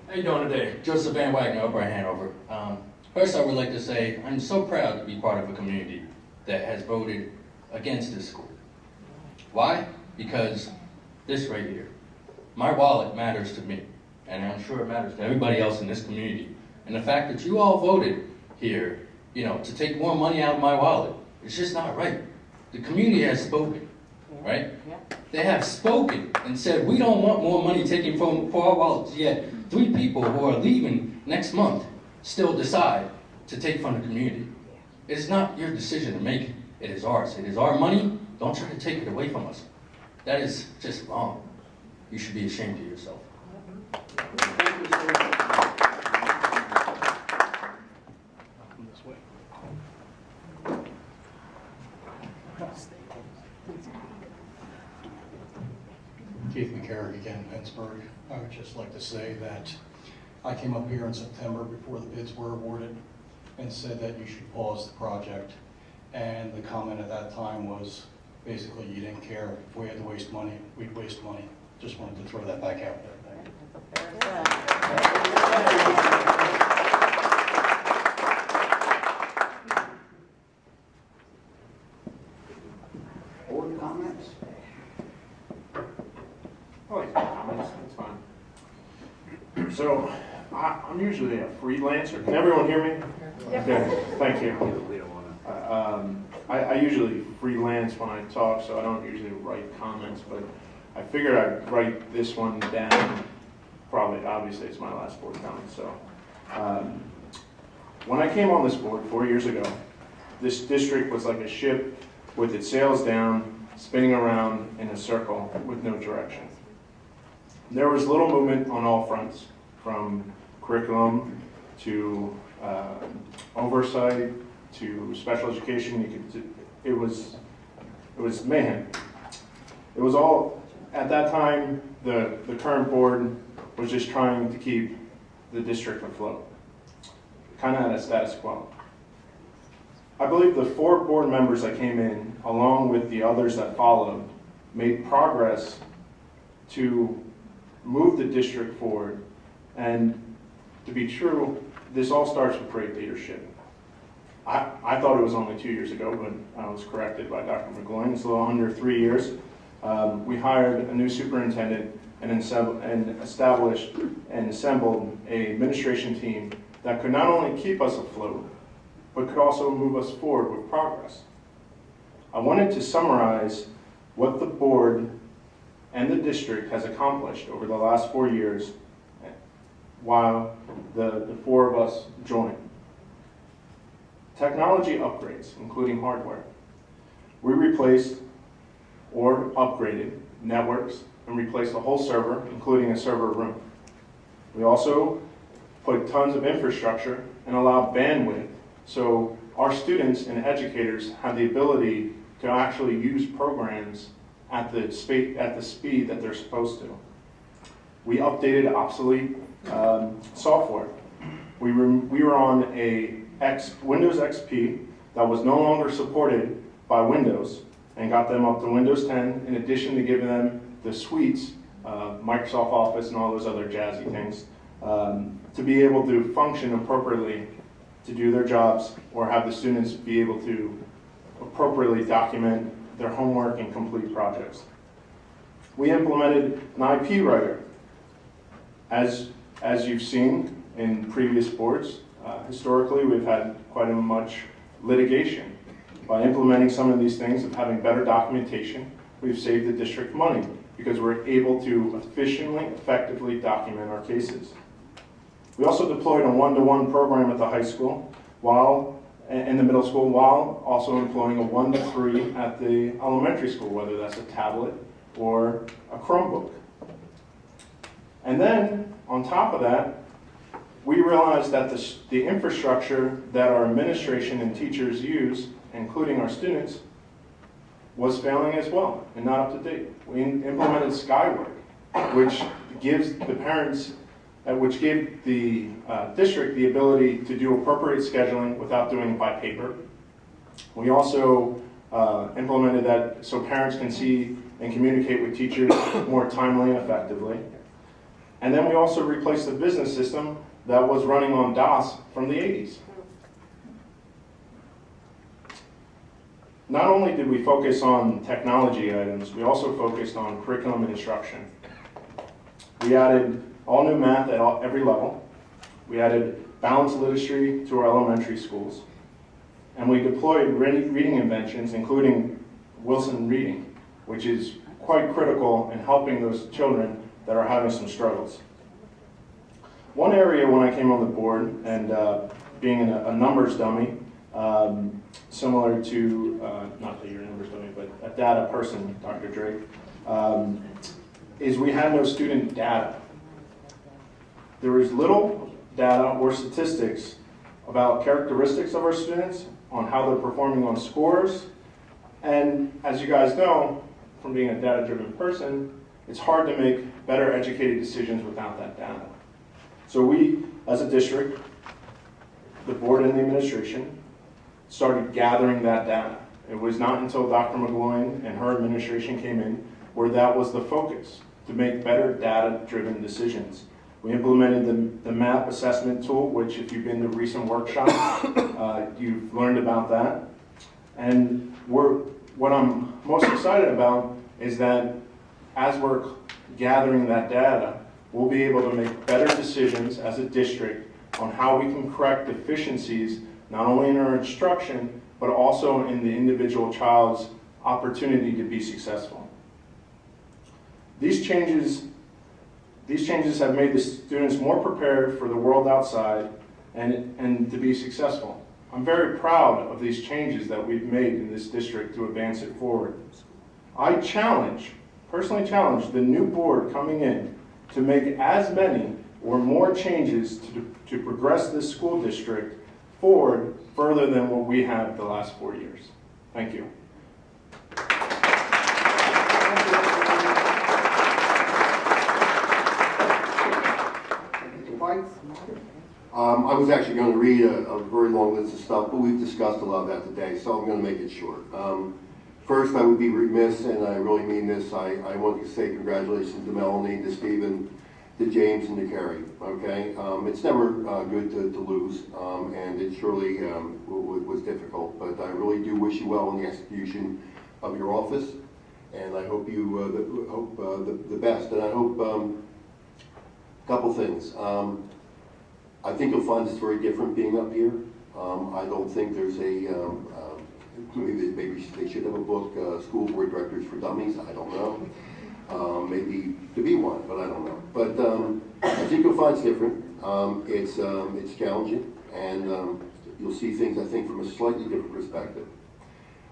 How you doing today? Joseph Van Wagner, over at Hanover. First, I would like to say I'm so proud to be part of a community that has voted against this school. Why? Because this right here. My wallet matters to me, and I'm sure it matters to everybody else in this community. And the fact that you all voted here, you know, to take more money out of my wallet, it's just not right. The community has spoken, right? They have spoken and said, we don't want more money taken from our wallets, yet 3 people who are leaving next month still decide to take from the community. It is not your decision to make, it is ours. It is our money, don't try to take it away from us. That is just wrong. You should be ashamed of yourself. Keith McCarrick again, Pittsburgh. I would just like to say that I came up here in September before the bids were awarded and said that you should pause the project. And the comment at that time was basically you didn't care. If we had to waste money, we'd waste money. Just wanted to throw that back out there. Board comments? That's fine. So, I'm usually a freelancer. Can everyone hear me? Okay, thank you. I usually freelance when I talk, so I don't usually write comments, but I figured I'd write this one down. Probably, obviously, it's my last board comment, so. When I came on this board 4 years ago, this district was like a ship with its sails down, spinning around in a circle with no direction. There was little movement on all fronts, from curriculum to oversight to special education. It was mayhem. It was all, at that time, the current board was just trying to keep the district afloat, kind of at a status quo. I believe the 4 board members that came in, along with the others that followed, made progress to move the district forward. And to be true, this all starts with great leadership. I thought it was only 2 years ago, but I was corrected by Dr. McGloin. It's a little under 3 years. We hired a new superintendent and established and assembled an administration team that could not only keep us afloat, but could also move us forward with progress. I wanted to summarize what the board and the district has accomplished over the last 4 years while the four of us joined. Technology upgrades, including hardware. We replaced or upgraded networks and replaced the whole server, including a server room. We also put tons of infrastructure and allowed bandwidth so our students and educators have the ability to actually use programs at the speed that they're supposed to. We updated obsolete software. We were on a Windows XP that was no longer supported by Windows and got them up to Windows 10 in addition to giving them the suites, Microsoft Office and all those other jazzy things, to be able to function appropriately to do their jobs or have the students be able to appropriately document their homework and complete projects. We implemented an IP writer. As you've seen in previous boards, historically we've had quite a much litigation. By implementing some of these things of having better documentation, we've saved the district money because we're able to efficiently, effectively document our cases. We also deployed a one-to-one program at the high school in the middle school, while also employing a 1-to-3 at the elementary school, whether that's a tablet or a Chromebook. And then, on top of that, we realized that the infrastructure that our administration and teachers use, including our students, was failing as well and not up to date. We implemented Skyward, which gives the parents, which gave the district the ability to do appropriate scheduling without doing it by paper. We also implemented that so parents can see and communicate with teachers more timely and effectively. And then we also replaced the business system that was running on DOS from the 80s. Not only did we focus on technology items, we also focused on curriculum and instruction. We added all new math at every level. We added balanced literacy to our elementary schools. And we deployed reading inventions, including Wilson Reading, which is quite critical in helping those children that are having some struggles. One area when I came on the board, and being a numbers dummy, similar to, not that you're a numbers dummy, but a data person, Dr. Drake, is we had no student data. There was little data or statistics about characteristics of our students, on how they're performing on scores, and as you guys know, from being a data-driven person, it's hard to make better educated decisions without that data. So we, as a district, the board and the administration, started gathering that data. It was not until Dr. McGloin and her administration came in where that was the focus, to make better data-driven decisions. We implemented the MAP assessment tool, which if you've been to recent workshops, you've learned about that. And what I'm most excited about is that as we're gathering that data, we'll be able to make better decisions as a district on how we can correct deficiencies, not only in our instruction, but also in the individual child's opportunity to be successful. These changes have made the students more prepared for the world outside and to be successful. I'm very proud of these changes that we've made in this district to advance it forward. I personally challenge the new board coming in to make as many or more changes to progress this school district forward further than what we have the last 4 years. Thank you. I was actually going to read a very long list of stuff, but we've discussed a lot of that today, so I'm going to make it short. First, I would be remiss, and I really mean this, I want to say congratulations to Melanie, to Stephen, to James and to Kerry, okay? It's never good to lose, and it surely was difficult, but I really do wish you well in the execution of your office, and I hope you hope the best, and I hope a couple things. I think you'll find this very different being up here. I don't think there's a maybe they should have a book, School Board Directors for Dummies. I don't know. Maybe to be one, but I don't know. But I think you'll find it's different. It's challenging, and you'll see things, I think, from a slightly different perspective.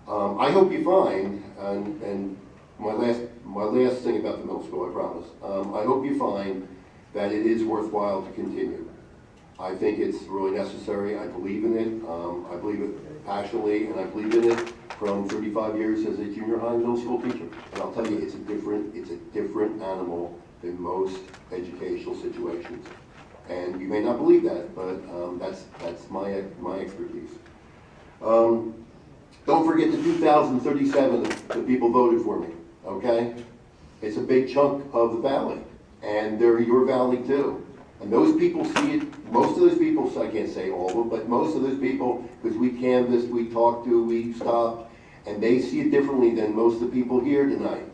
I hope you find, and my last thing about the middle school, I promise. I hope you find that it is worthwhile to continue. I think it's really necessary. I believe in it. I believe it passionately, and I believe in it from 35 years as a junior high and middle school teacher. And I'll tell you, it's a different animal than most educational situations. And you may not believe that, but that's my expertise. Don't forget the 2,037 the people voted for me, okay? It's a big chunk of the valley, and they're your valley too. And those people see it, most of those people, so I can't say all of them, but most of those people, because we canvassed, we talked to, we stopped, and they see it differently than most of the people here tonight.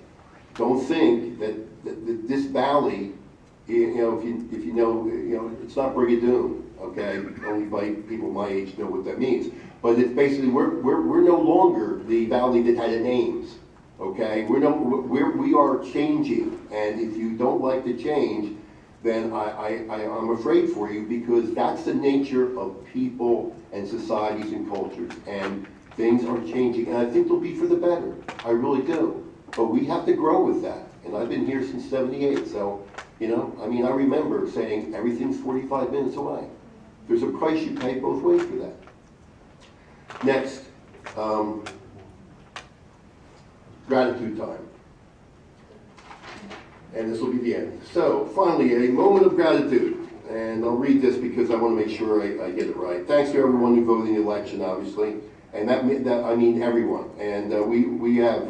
Don't think that this valley, if you know, it's not Brigadoon, okay? Only by people my age know what that means. But it's basically, we're no longer the valley that had names, okay? We are changing, and if you don't like the change, then I'm afraid for you, because that's the nature of people and societies and cultures, and things are changing, and I think they'll be for the better. I really do. But we have to grow with that, and I've been here since '78, so, you know, I mean, I remember saying everything's 45 minutes away. There's a price you pay both ways for that. Next, gratitude time. And this will be the end. So, finally, a moment of gratitude. And I'll read this because I want to make sure I get it right. Thanks to everyone who voted in the election, obviously. And that I mean everyone. And we have,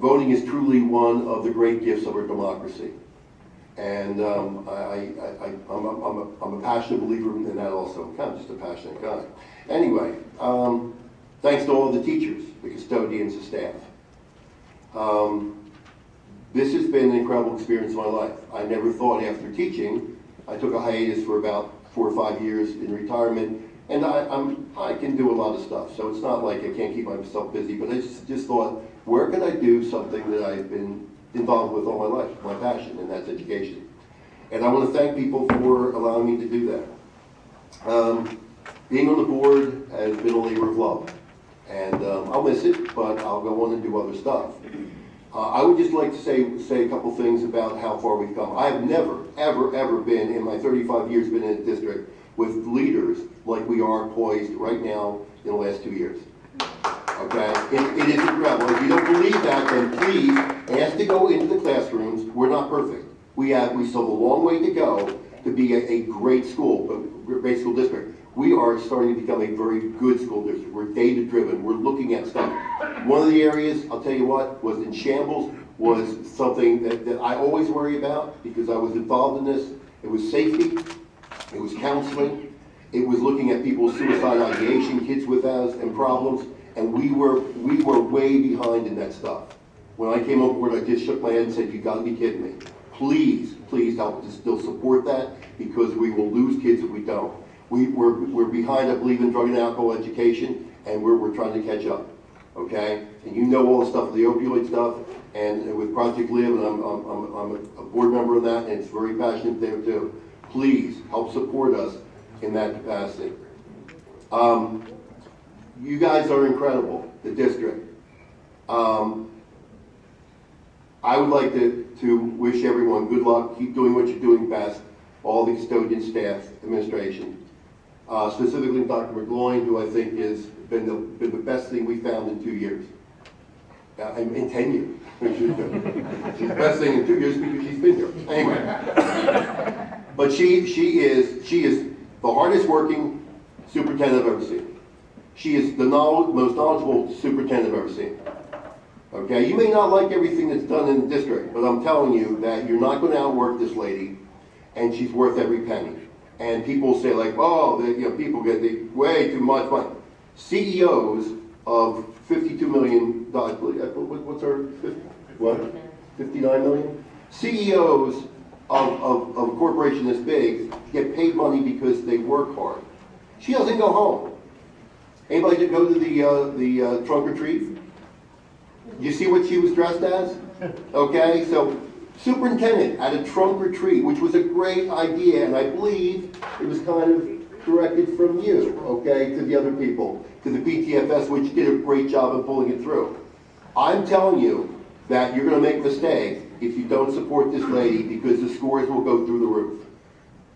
voting is truly one of the great gifts of our democracy. And I'm a passionate believer in that also. I'm kind of just a passionate guy. Anyway, thanks to all the teachers, the custodians, the staff. This has been an incredible experience in my life. I never thought after teaching, I took a hiatus for about 4 or 5 years in retirement, and I can do a lot of stuff, so it's not like I can't keep myself busy, but I just thought, where can I do something that I've been involved with all my life, my passion, and that's education. And I want to thank people for allowing me to do that. Being on the board has been a labor of love, and I'll miss it, but I'll go on and do other stuff. I would just like to say a couple things about how far we've come. I have never, ever been, in my 35 years been in a district, with leaders like we are poised right now in the last 2 years. Okay? It is incredible. If you don't believe that, then please ask to go into the classrooms. We're not perfect. We still have a long way to go to be a great school, a great school district. We are starting to become a very good school district. We're data-driven. We're looking at stuff. One of the areas, I'll tell you what, was in shambles, was something that I always worry about because I was involved in this. It was safety. It was counseling. It was looking at people's suicide ideation, kids with us and problems, and we were way behind in that stuff. When I came on board, I just shook my head and said, "You got to be kidding me. Please help to still support that because we will lose kids if we don't." We're behind, I believe, in drug and alcohol education, and we're trying to catch up, okay? And you know all the stuff, the opioid stuff, and with Project Live, and I'm a board member of that, and it's very passionate there too. Please help support us in that capacity. You guys are incredible, the district. I would like to wish everyone good luck, keep doing what you're doing best, all the custodian staff, administration. Specifically Dr. McGloin, who I think has been the best thing we found in 2 years. In 10 years. She's the best thing in 2 years because she's been here. Anyway. But she is the hardest working superintendent I've ever seen. She is the most knowledgeable superintendent I've ever seen. Okay, you may not like everything that's done in the district, but I'm telling you that you're not gonna outwork this lady, and she's worth every penny. And people say like, oh, people get way too much money. CEOs of $52 million, what's our, what? 59 million? CEOs of a corporation this big get paid money because they work hard. She doesn't go home. Anybody did go to the trunk or treat? You see what she was dressed as? Okay, so superintendent at a trunk or treat, which was a great idea, and I believe it was kind of directed from you, okay, to the other people, to the PTFS, which did a great job of pulling it through. I'm telling you that you're going to make a mistake if you don't support this lady, because the scores will go through the roof.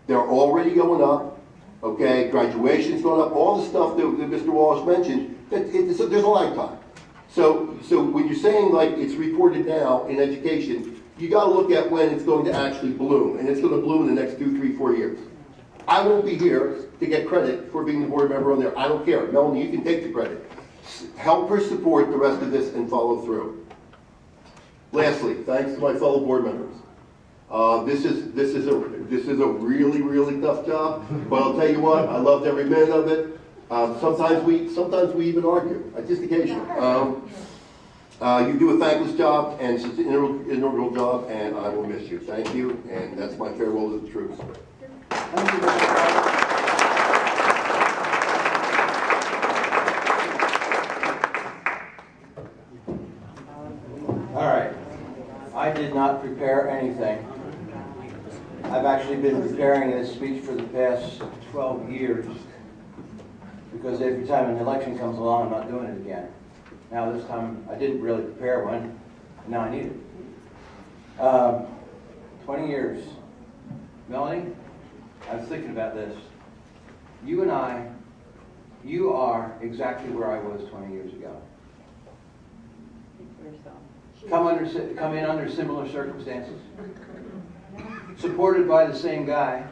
They're already going up, okay, graduation's going up, all the stuff that Mr. Walsh mentioned, there's a lifetime. So when you're saying like it's reported now in education, you got to look at when it's going to actually bloom, and it's going to bloom in the next 2, 3, 4 years. I won't be here to get credit for being the board member on there. I don't care. Melanie, you can take the credit. Help her support the rest of this and follow through. Lastly, thanks to my fellow board members. This is a really, really tough job, but I'll tell you what, I loved every minute of it. Sometimes we even argue, just occasionally. You do a thankless job, and it's an integral job, and I will miss you. Thank you, and that's my farewell to the troops. All right. I did not prepare anything. I've actually been preparing this speech for the past 12 years because every time an election comes along, I'm not doing it again. Now this time, I didn't really prepare one, and now I need it. 20 years. Melanie, I was thinking about this. You and I, you are exactly where I was 20 years ago. Come in under similar circumstances. Supported by the same guy.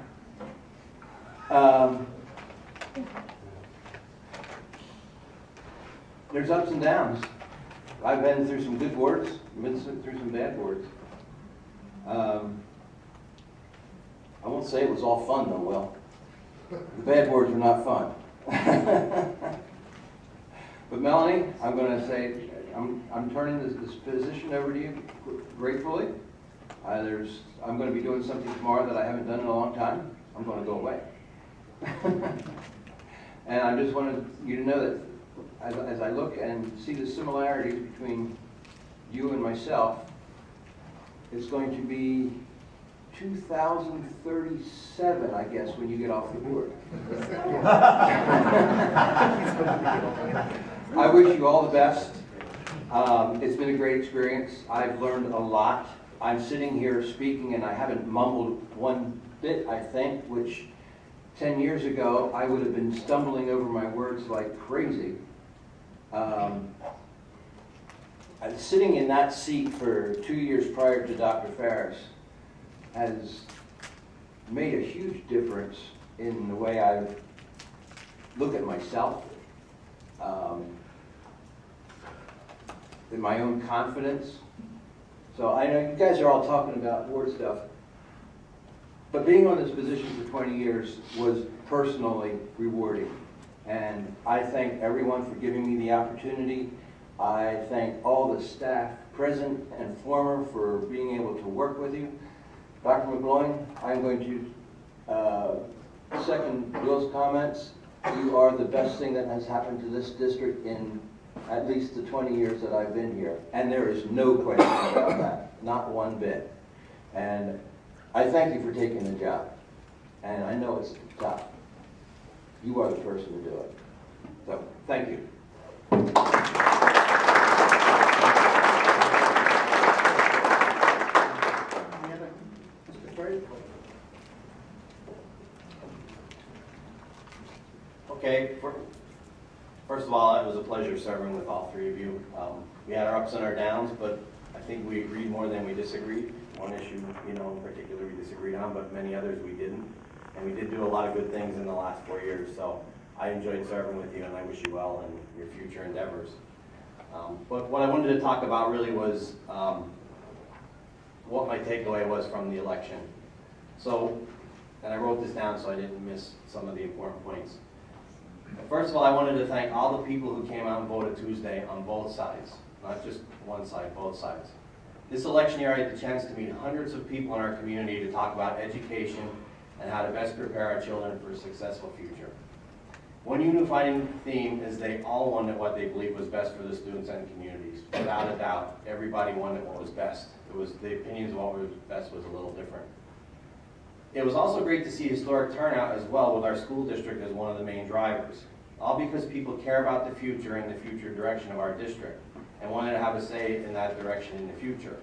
There's ups and downs. I've been through some good boards, been through some bad boards. I won't say it was all fun though, Will. The bad boards were not fun. But Melanie, I'm going to say, I'm turning this position over to you gratefully. I'm going to be doing something tomorrow that I haven't done in a long time. I'm going to go away. And I just wanted you to know that as I look and see the similarities between you and myself, it's going to be 2037, I guess, when you get off the board. I wish you all the best. It's been a great experience. I've learned a lot. I'm sitting here speaking and I haven't mumbled one bit, I think, which 10 years ago I would have been stumbling over my words like crazy. Sitting in that seat for 2 years prior to Dr. Ferris has made a huge difference in the way I look at myself, in my own confidence. So I know you guys are all talking about board stuff, but being on this position for 20 years was personally rewarding. And I thank everyone for giving me the opportunity. I thank all the staff, present and former, for being able to work with you. Dr. McGloin, I'm going to second Will's comments. You are the best thing that has happened to this district in at least the 20 years that I've been here. And there is no question about that, not one bit. And I thank you for taking the job. And I know it's tough. You are the person to do it. So, thank you. Okay, first of all, it was a pleasure serving with all three of you. We had our ups and our downs, but I think we agreed more than we disagreed. One issue, in particular we disagreed on, but many others we didn't. And we did do a lot of good things in the last 4 years, so I enjoyed serving with you, and I wish you well in your future endeavors. But what I wanted to talk about really was what my takeaway was from the election. So, and I wrote this down so I didn't miss some of the important points. First of all, I wanted to thank all the people who came out and voted Tuesday on both sides, not just one side, both sides. This election year, I had the chance to meet hundreds of people in our community to talk about education and how to best prepare our children for a successful future. One unifying theme is they all wanted what they believed was best for the students and communities. Without a doubt, everybody wanted what was best. It was the opinions of what was best was a little different. It was also great to see historic turnout as well, with our school district as one of the main drivers. All because people care about the future and the future direction of our district and wanted to have a say in that direction in the future.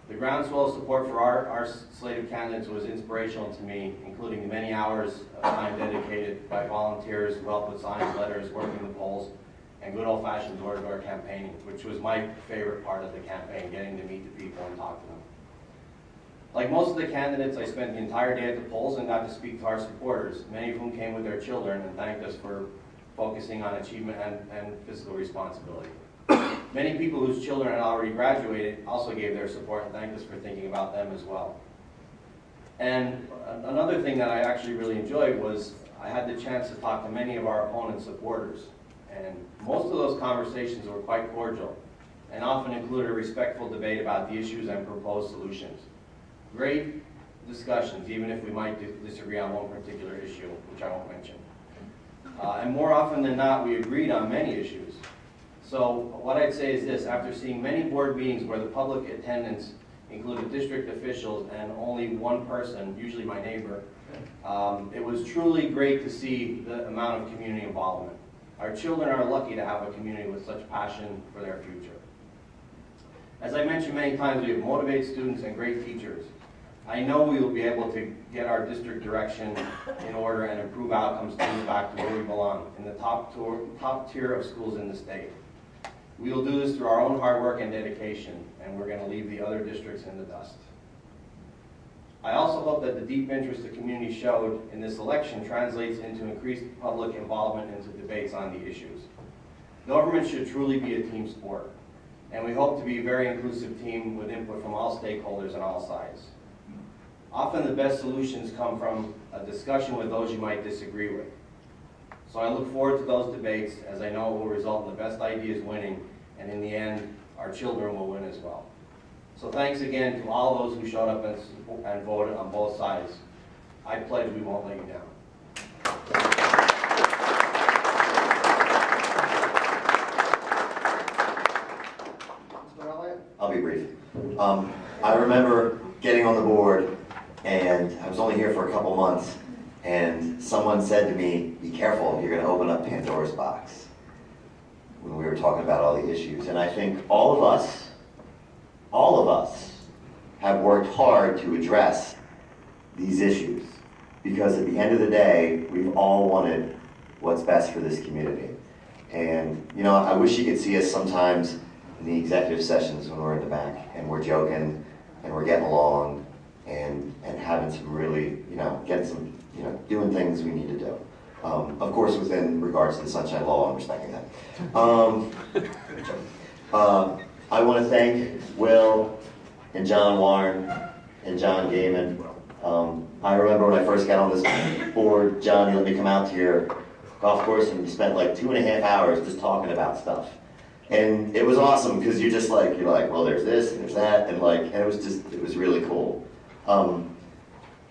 The groundswell of support for our slate of candidates was inspirational to me, including the many hours of time dedicated by volunteers who helped with signs, letters, working the polls, and good old-fashioned door-to-door campaigning, which was my favorite part of the campaign, getting to meet the people and talk to them. Like most of the candidates, I spent the entire day at the polls and got to speak to our supporters, many of whom came with their children and thanked us for focusing on achievement and fiscal responsibility. Many people whose children had already graduated also gave their support and thanked us for thinking about them as well. And another thing that I actually really enjoyed was I had the chance to talk to many of our opponents' supporters. And most of those conversations were quite cordial and often included a respectful debate about the issues and proposed solutions. Great discussions, even if we might disagree on one particular issue, which I won't mention. And more often than not, we agreed on many issues. So what I'd say is this: after seeing many board meetings where the public attendance included district officials and only one person, usually my neighbor, it was truly great to see the amount of community involvement. Our children are lucky to have a community with such passion for their future. As I mentioned many times, we have motivated students and great teachers. I know we will be able to get our district direction in order and improve outcomes to move back to where we belong, in the top tier of schools in the state. We will do this through our own hard work and dedication, and we're going to leave the other districts in the dust. I also hope that the deep interest the community showed in this election translates into increased public involvement into debates on the issues. Government should truly be a team sport, and we hope to be a very inclusive team with input from all stakeholders on all sides. Often the best solutions come from a discussion with those you might disagree with. So I look forward to those debates, as I know it will result in the best ideas winning, and in the end, our children will win as well. So thanks again to all those who showed up and voted on both sides. I pledge we won't let you down. I'll be brief. I remember getting on the board, and I was only here for a couple months, and someone said to me, "Be careful, you're going to open up Pandora's box," when we were talking about all the issues. And I think all of us have worked hard to address these issues, because at the end of the day, we've all wanted what's best for this community. And, you know, I wish you could see us sometimes in the executive sessions when we're in the back and we're joking and we're getting along and having some really, doing things we need to do. Of course, within regards to the Sunshine Law, I'm respecting that. I want to thank Will and John Warren and John Gaiman. I remember when I first got on this board, John, you let me come out to your golf course and you spent like 2.5 hours just talking about stuff. And it was awesome because you're like, well, there's this and there's that, and it was really cool.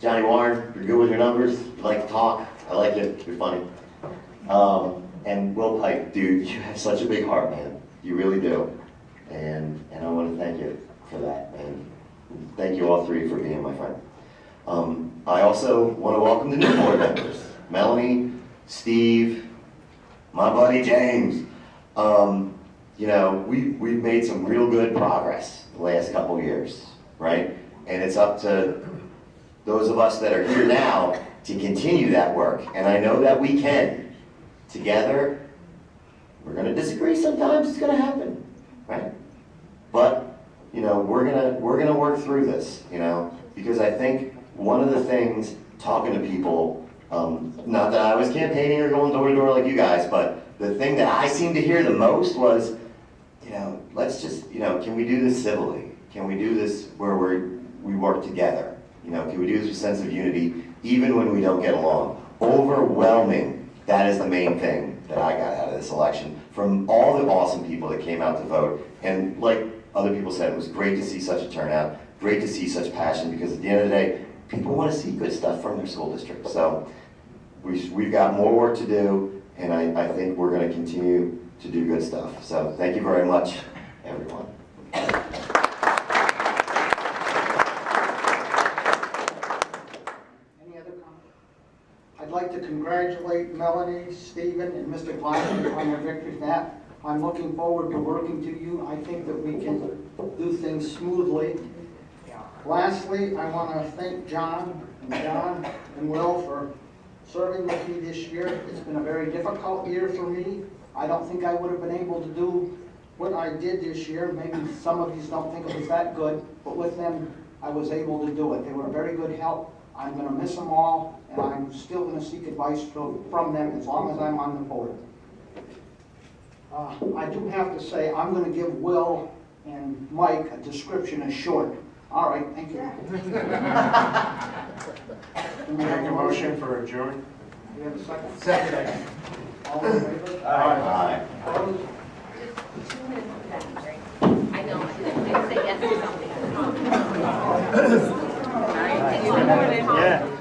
Johnny Warren, you're good with your numbers, you like to talk, I like it, you're funny. And Will Pike, dude, you have such a big heart, man. You really do. And I want to thank you for that. And thank you all three for being my friend. I also want to welcome the new board members, Melanie, Steve, my buddy James. We've made some real good progress the last couple years, right? And it's up to those of us that are here now to continue that work. And I know that we can. Together, we're going to disagree sometimes, it's going to happen, right? But, we're going to work through this, because I think one of the things, talking to people, not that I was campaigning or going door to door like you guys, but the thing that I seemed to hear the most was, let's just, can we do this civilly? Can we do this where we work together? Can we do this with a sense of unity, even when we don't get along? Overwhelming, that is the main thing that I got out of this election, from all the awesome people that came out to vote. And like other people said, it was great to see such a turnout, great to see such passion, because at the end of the day, people want to see good stuff from their school district. So we've got more work to do, and I think we're going to continue to do good stuff. So thank you very much, everyone. I'd like to congratulate Melanie, Stephen, and Mr. Glavine on their victory. That I'm looking forward to working to you. I think that we can do things smoothly. Lastly, I want to thank John and Will for serving with me this year. It's been a very difficult year for me. I don't think I would have been able to do what I did this year. Maybe some of you don't think it was that good, but with them, I was able to do it. They were a very good help. I'm going to miss them all, and I'm still going to seek advice from them as long as I'm on the board. I do have to say, I'm going to give Will and Mike a description as short. All right, thank you. Make a motion for adjourn. Do you have a second? Second. All in favor? Aye. Opposed? Just 2 minutes back, right? I know, I say yes to something. Yeah.